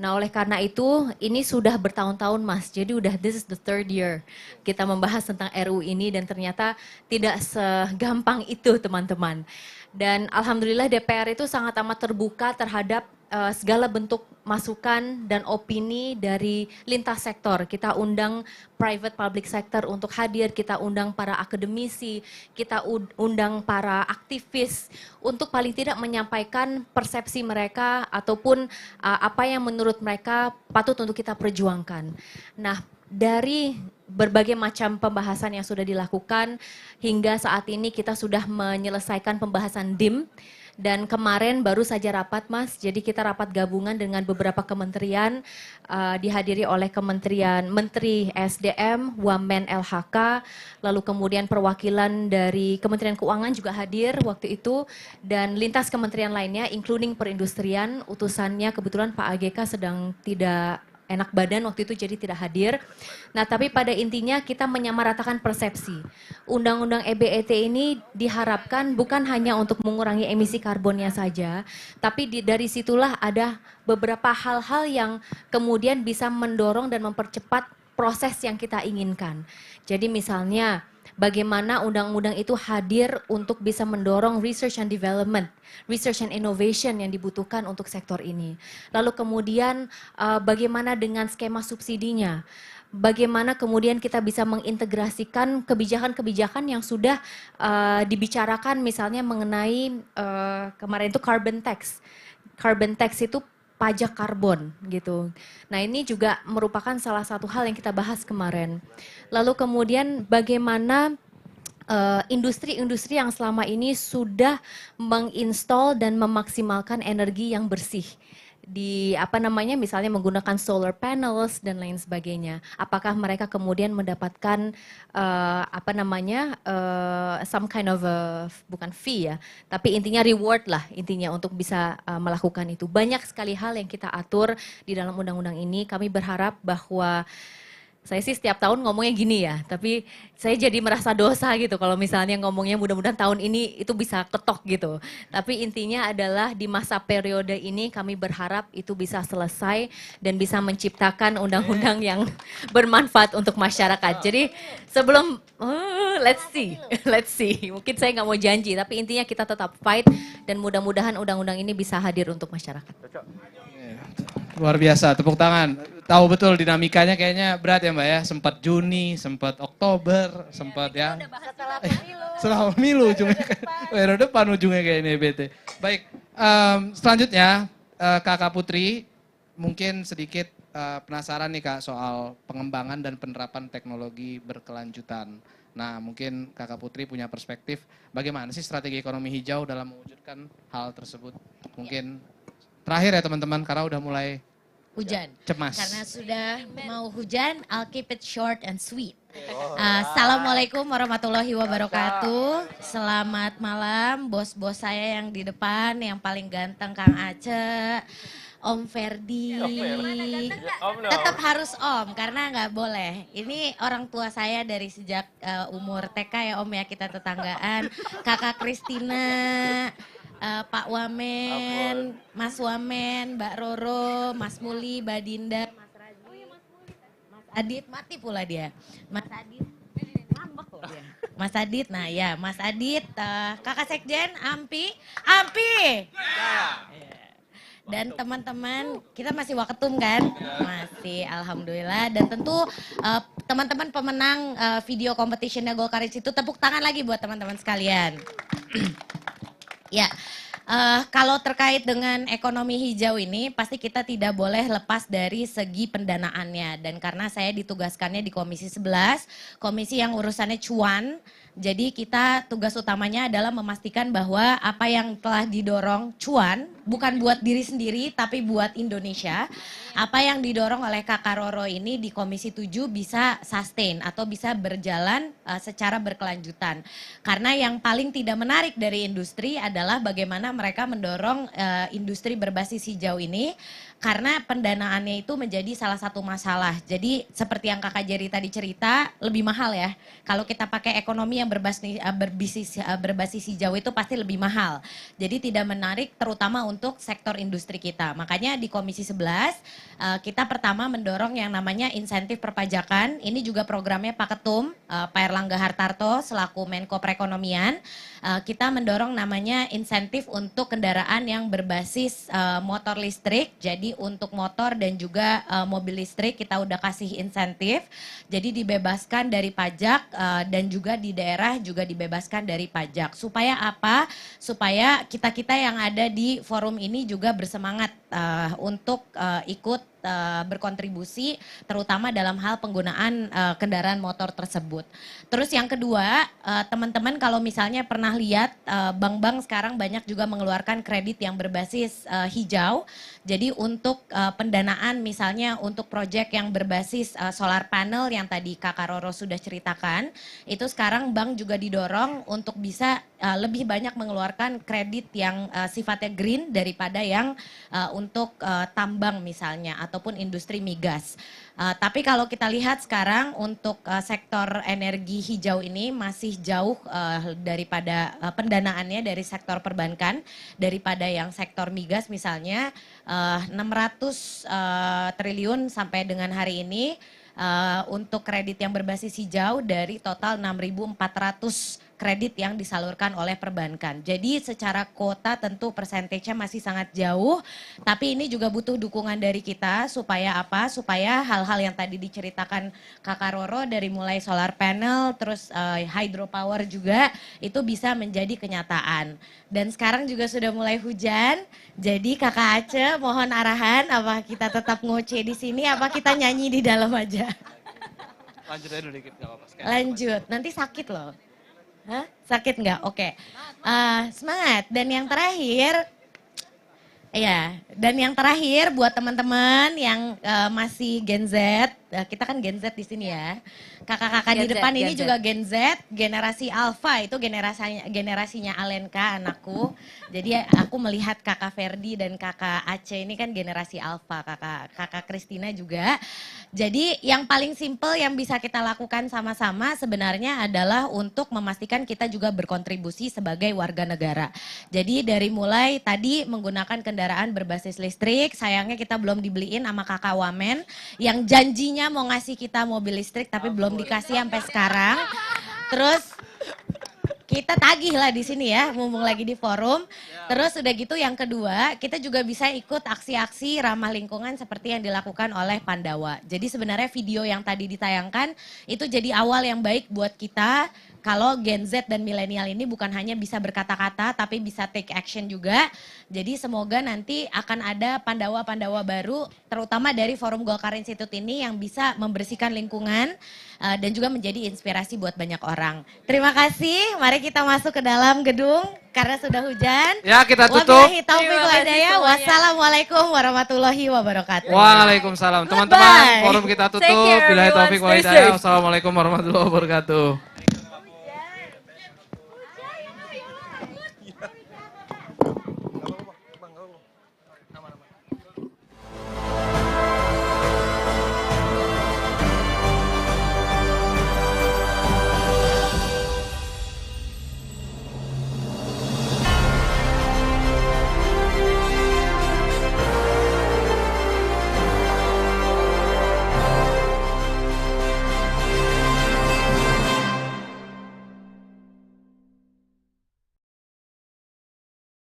Nah oleh karena itu ini sudah bertahun-tahun Mas, jadi udah this is the third year kita membahas tentang RUU ini dan ternyata tidak segampang itu teman-teman. Dan alhamdulillah DPR itu sangat amat terbuka terhadap segala bentuk masukan dan opini dari lintas sektor. Kita undang private public sector untuk hadir, kita undang para akademisi, kita undang para aktivis untuk paling tidak menyampaikan persepsi mereka ataupun apa yang menurut mereka patut untuk kita perjuangkan. Nah, dari berbagai macam pembahasan yang sudah dilakukan. Hingga saat ini kita sudah menyelesaikan pembahasan DIM. Dan kemarin baru saja rapat, Mas. Jadi kita rapat gabungan dengan beberapa kementerian, dihadiri oleh Kementerian Menteri SDM, Wamen LHK, lalu kemudian perwakilan dari Kementerian Keuangan juga hadir waktu itu, dan lintas kementerian lainnya, including perindustrian. Utusannya kebetulan Pak AGK sedang tidak enak badan waktu itu, jadi tidak hadir. Nah, tapi pada intinya kita menyamaratakan persepsi. Undang-undang EBET ini diharapkan bukan hanya untuk mengurangi emisi karbonnya saja, tapi dari situlah ada beberapa hal-hal yang kemudian bisa mendorong dan mempercepat proses yang kita inginkan. Jadi misalnya, bagaimana undang-undang itu hadir untuk bisa mendorong research and development, research and innovation yang dibutuhkan untuk sektor ini. Lalu kemudian bagaimana dengan skema subsidinya, bagaimana kemudian kita bisa mengintegrasikan kebijakan-kebijakan yang sudah dibicarakan, misalnya mengenai kemarin itu carbon tax. Carbon tax itu pajak karbon gitu. Nah, ini juga merupakan salah satu hal yang kita bahas kemarin. Lalu kemudian bagaimana industri-industri yang selama ini sudah menginstall dan memaksimalkan energi yang bersih di misalnya menggunakan solar panels dan lain sebagainya. Apakah mereka kemudian mendapatkan some kind of bukan fee ya, tapi intinya reward lah intinya untuk bisa melakukan itu. Banyak sekali hal yang kita atur di dalam undang-undang ini. Kami berharap bahwa saya sih setiap tahun ngomongnya gini ya, tapi saya jadi merasa dosa gitu kalau misalnya ngomongnya mudah-mudahan tahun ini itu bisa ketok gitu. Tapi intinya adalah di masa periode ini kami berharap itu bisa selesai dan bisa menciptakan undang-undang yang bermanfaat untuk masyarakat. Jadi sebelum, let's see. Mungkin saya nggak mau janji, tapi intinya kita tetap fight dan mudah-mudahan undang-undang ini bisa hadir untuk masyarakat. Luar biasa, tepuk tangan. Tahu betul dinamikanya kayaknya berat ya Mbak ya. Sempat Juni, sempat Oktober, sempat ya. Setelah pemilu ujungnya. Periode depan ujungnya kayak ini EBT. Baik, selanjutnya Kakak Putri mungkin sedikit penasaran nih Kak soal pengembangan dan penerapan teknologi berkelanjutan. Nah, mungkin Kakak Putri punya perspektif bagaimana sih strategi ekonomi hijau dalam mewujudkan hal tersebut. Mungkin terakhir ya teman-teman, karena udah mulai hujan. Cemas. Karena sudah mau hujan, I'll keep it short and sweet. Assalamualaikum warahmatullahi wabarakatuh. Selamat malam bos-bos saya yang di depan, yang paling ganteng Kang Aceh, Om Ferdi. Tetap harus Om, karena nggak boleh. Ini orang tua saya dari sejak umur TK ya Om ya, kita tetanggaan. Kakak Kristina, Pak Wamen, Mas Wamen, Mbak Roro, Mas Muli, Mbak Dinda, Mas Razi, Mas Adit, mati pula dia. Mas Adit, ngambek loh dia. Mas Adit, nah ya Mas Adit, Kakak Sekjen, Ampi. Dan teman-teman, kita masih waketum kan? Masih, alhamdulillah. Dan tentu teman-teman pemenang video competitionnya Golkar Institute, tepuk tangan lagi buat teman-teman sekalian. Ya, kalau terkait dengan ekonomi hijau ini pasti kita tidak boleh lepas dari segi pendanaannya. Dan karena saya ditugaskannya di Komisi 11, komisi yang urusannya cuan, jadi kita tugas utamanya adalah memastikan bahwa apa yang telah didorong cuan, bukan buat diri sendiri tapi buat Indonesia. Apa yang didorong oleh Kakak Roro ini di Komisi 7 bisa sustain atau bisa berjalan secara berkelanjutan. Karena yang paling tidak menarik dari industri adalah bagaimana mereka mendorong industri berbasis hijau ini. Karena pendanaannya itu menjadi salah satu masalah. Jadi seperti yang Kakak Jerry tadi cerita, lebih mahal ya. Kalau kita pakai ekonomi yang berbasis hijau itu pasti lebih mahal. Jadi tidak menarik terutama untuk sektor industri kita. Makanya di Komisi 11 kita pertama mendorong yang namanya insentif perpajakan. Ini juga programnya Pak Ketum, Pak Erlangga Hartarto selaku Menko Perekonomian. Kita mendorong namanya insentif untuk kendaraan yang berbasis motor listrik. Jadi untuk motor dan juga mobil listrik kita udah kasih insentif. Jadi dibebaskan dari pajak dan juga di daerah juga dibebaskan dari pajak. Supaya apa? Supaya kita-kita yang ada di forum ini juga bersemangat untuk ikut berkontribusi terutama dalam hal penggunaan kendaraan motor tersebut. Terus yang kedua, teman-teman kalau misalnya pernah lihat bank-bank sekarang banyak juga mengeluarkan kredit yang berbasis hijau. Jadi untuk pendanaan misalnya untuk proyek yang berbasis solar panel yang tadi Kakak Roro sudah ceritakan, itu sekarang bank juga didorong untuk bisa lebih banyak mengeluarkan kredit yang sifatnya green daripada yang untuk tambang misalnya ataupun industri migas. Tapi kalau kita lihat sekarang untuk sektor energi hijau ini masih jauh daripada pendanaannya dari sektor perbankan, daripada yang sektor migas misalnya 600 triliun sampai dengan hari ini untuk kredit yang berbasis hijau dari total 6.400 kredit yang disalurkan oleh perbankan. Jadi secara kuota tentu persentasenya masih sangat jauh, tapi ini juga butuh dukungan dari kita supaya apa? Supaya hal-hal yang tadi diceritakan Kakak Roro dari mulai solar panel, terus hydropower juga itu bisa menjadi kenyataan. Dan sekarang juga sudah mulai hujan, jadi Kakak Ace mohon arahan apa kita tetap ngoceh di sini, apa kita nyanyi di dalam aja? Lanjut aja dulu dikit, gak apa-apa. Lanjut, nanti sakit loh. Hah? Sakit nggak? Oke. Semangat. Dan yang terakhir, ya. Dan yang terakhir buat teman-teman yang masih Gen Z, kita kan Gen Z di sini ya. Kakak-kakak di depan ini juga Gen Z, generasi Alpha itu generasinya Alenka anakku. Jadi aku melihat Kakak Ferdi dan Kakak Aceh ini kan generasi Alpha, Kakak Christina juga. Jadi yang paling simple yang bisa kita lakukan sama-sama sebenarnya adalah untuk memastikan kita juga berkontribusi sebagai warga negara. Jadi dari mulai tadi menggunakan kendaraan berbasis listrik, sayangnya kita belum dibeliin sama Kakak Wamen yang janjinya mau ngasih kita mobil listrik tapi belum dikasih sampai sekarang. Terus kita tagih lah di sini ya, mumpung lagi di forum. Terus udah gitu yang kedua, kita juga bisa ikut aksi-aksi ramah lingkungan seperti yang dilakukan oleh Pandawa. Jadi sebenarnya video yang tadi ditayangkan itu jadi awal yang baik buat kita. Kalau Gen Z dan milenial ini bukan hanya bisa berkata-kata tapi bisa take action juga. Jadi semoga nanti akan ada Pandawa-Pandawa baru terutama dari Forum Golkar Institute ini yang bisa membersihkan lingkungan dan juga menjadi inspirasi buat banyak orang. Terima kasih, mari kita masuk ke dalam gedung karena sudah hujan. Ya kita tutup. Wabillahi taufiq wal hidayah. Wassalamualaikum warahmatullahi wabarakatuh. Waalaikumsalam. Teman-teman, forum kita tutup. Billahi taufiq wal hidayah. Wassalamualaikum warahmatullahi wabarakatuh.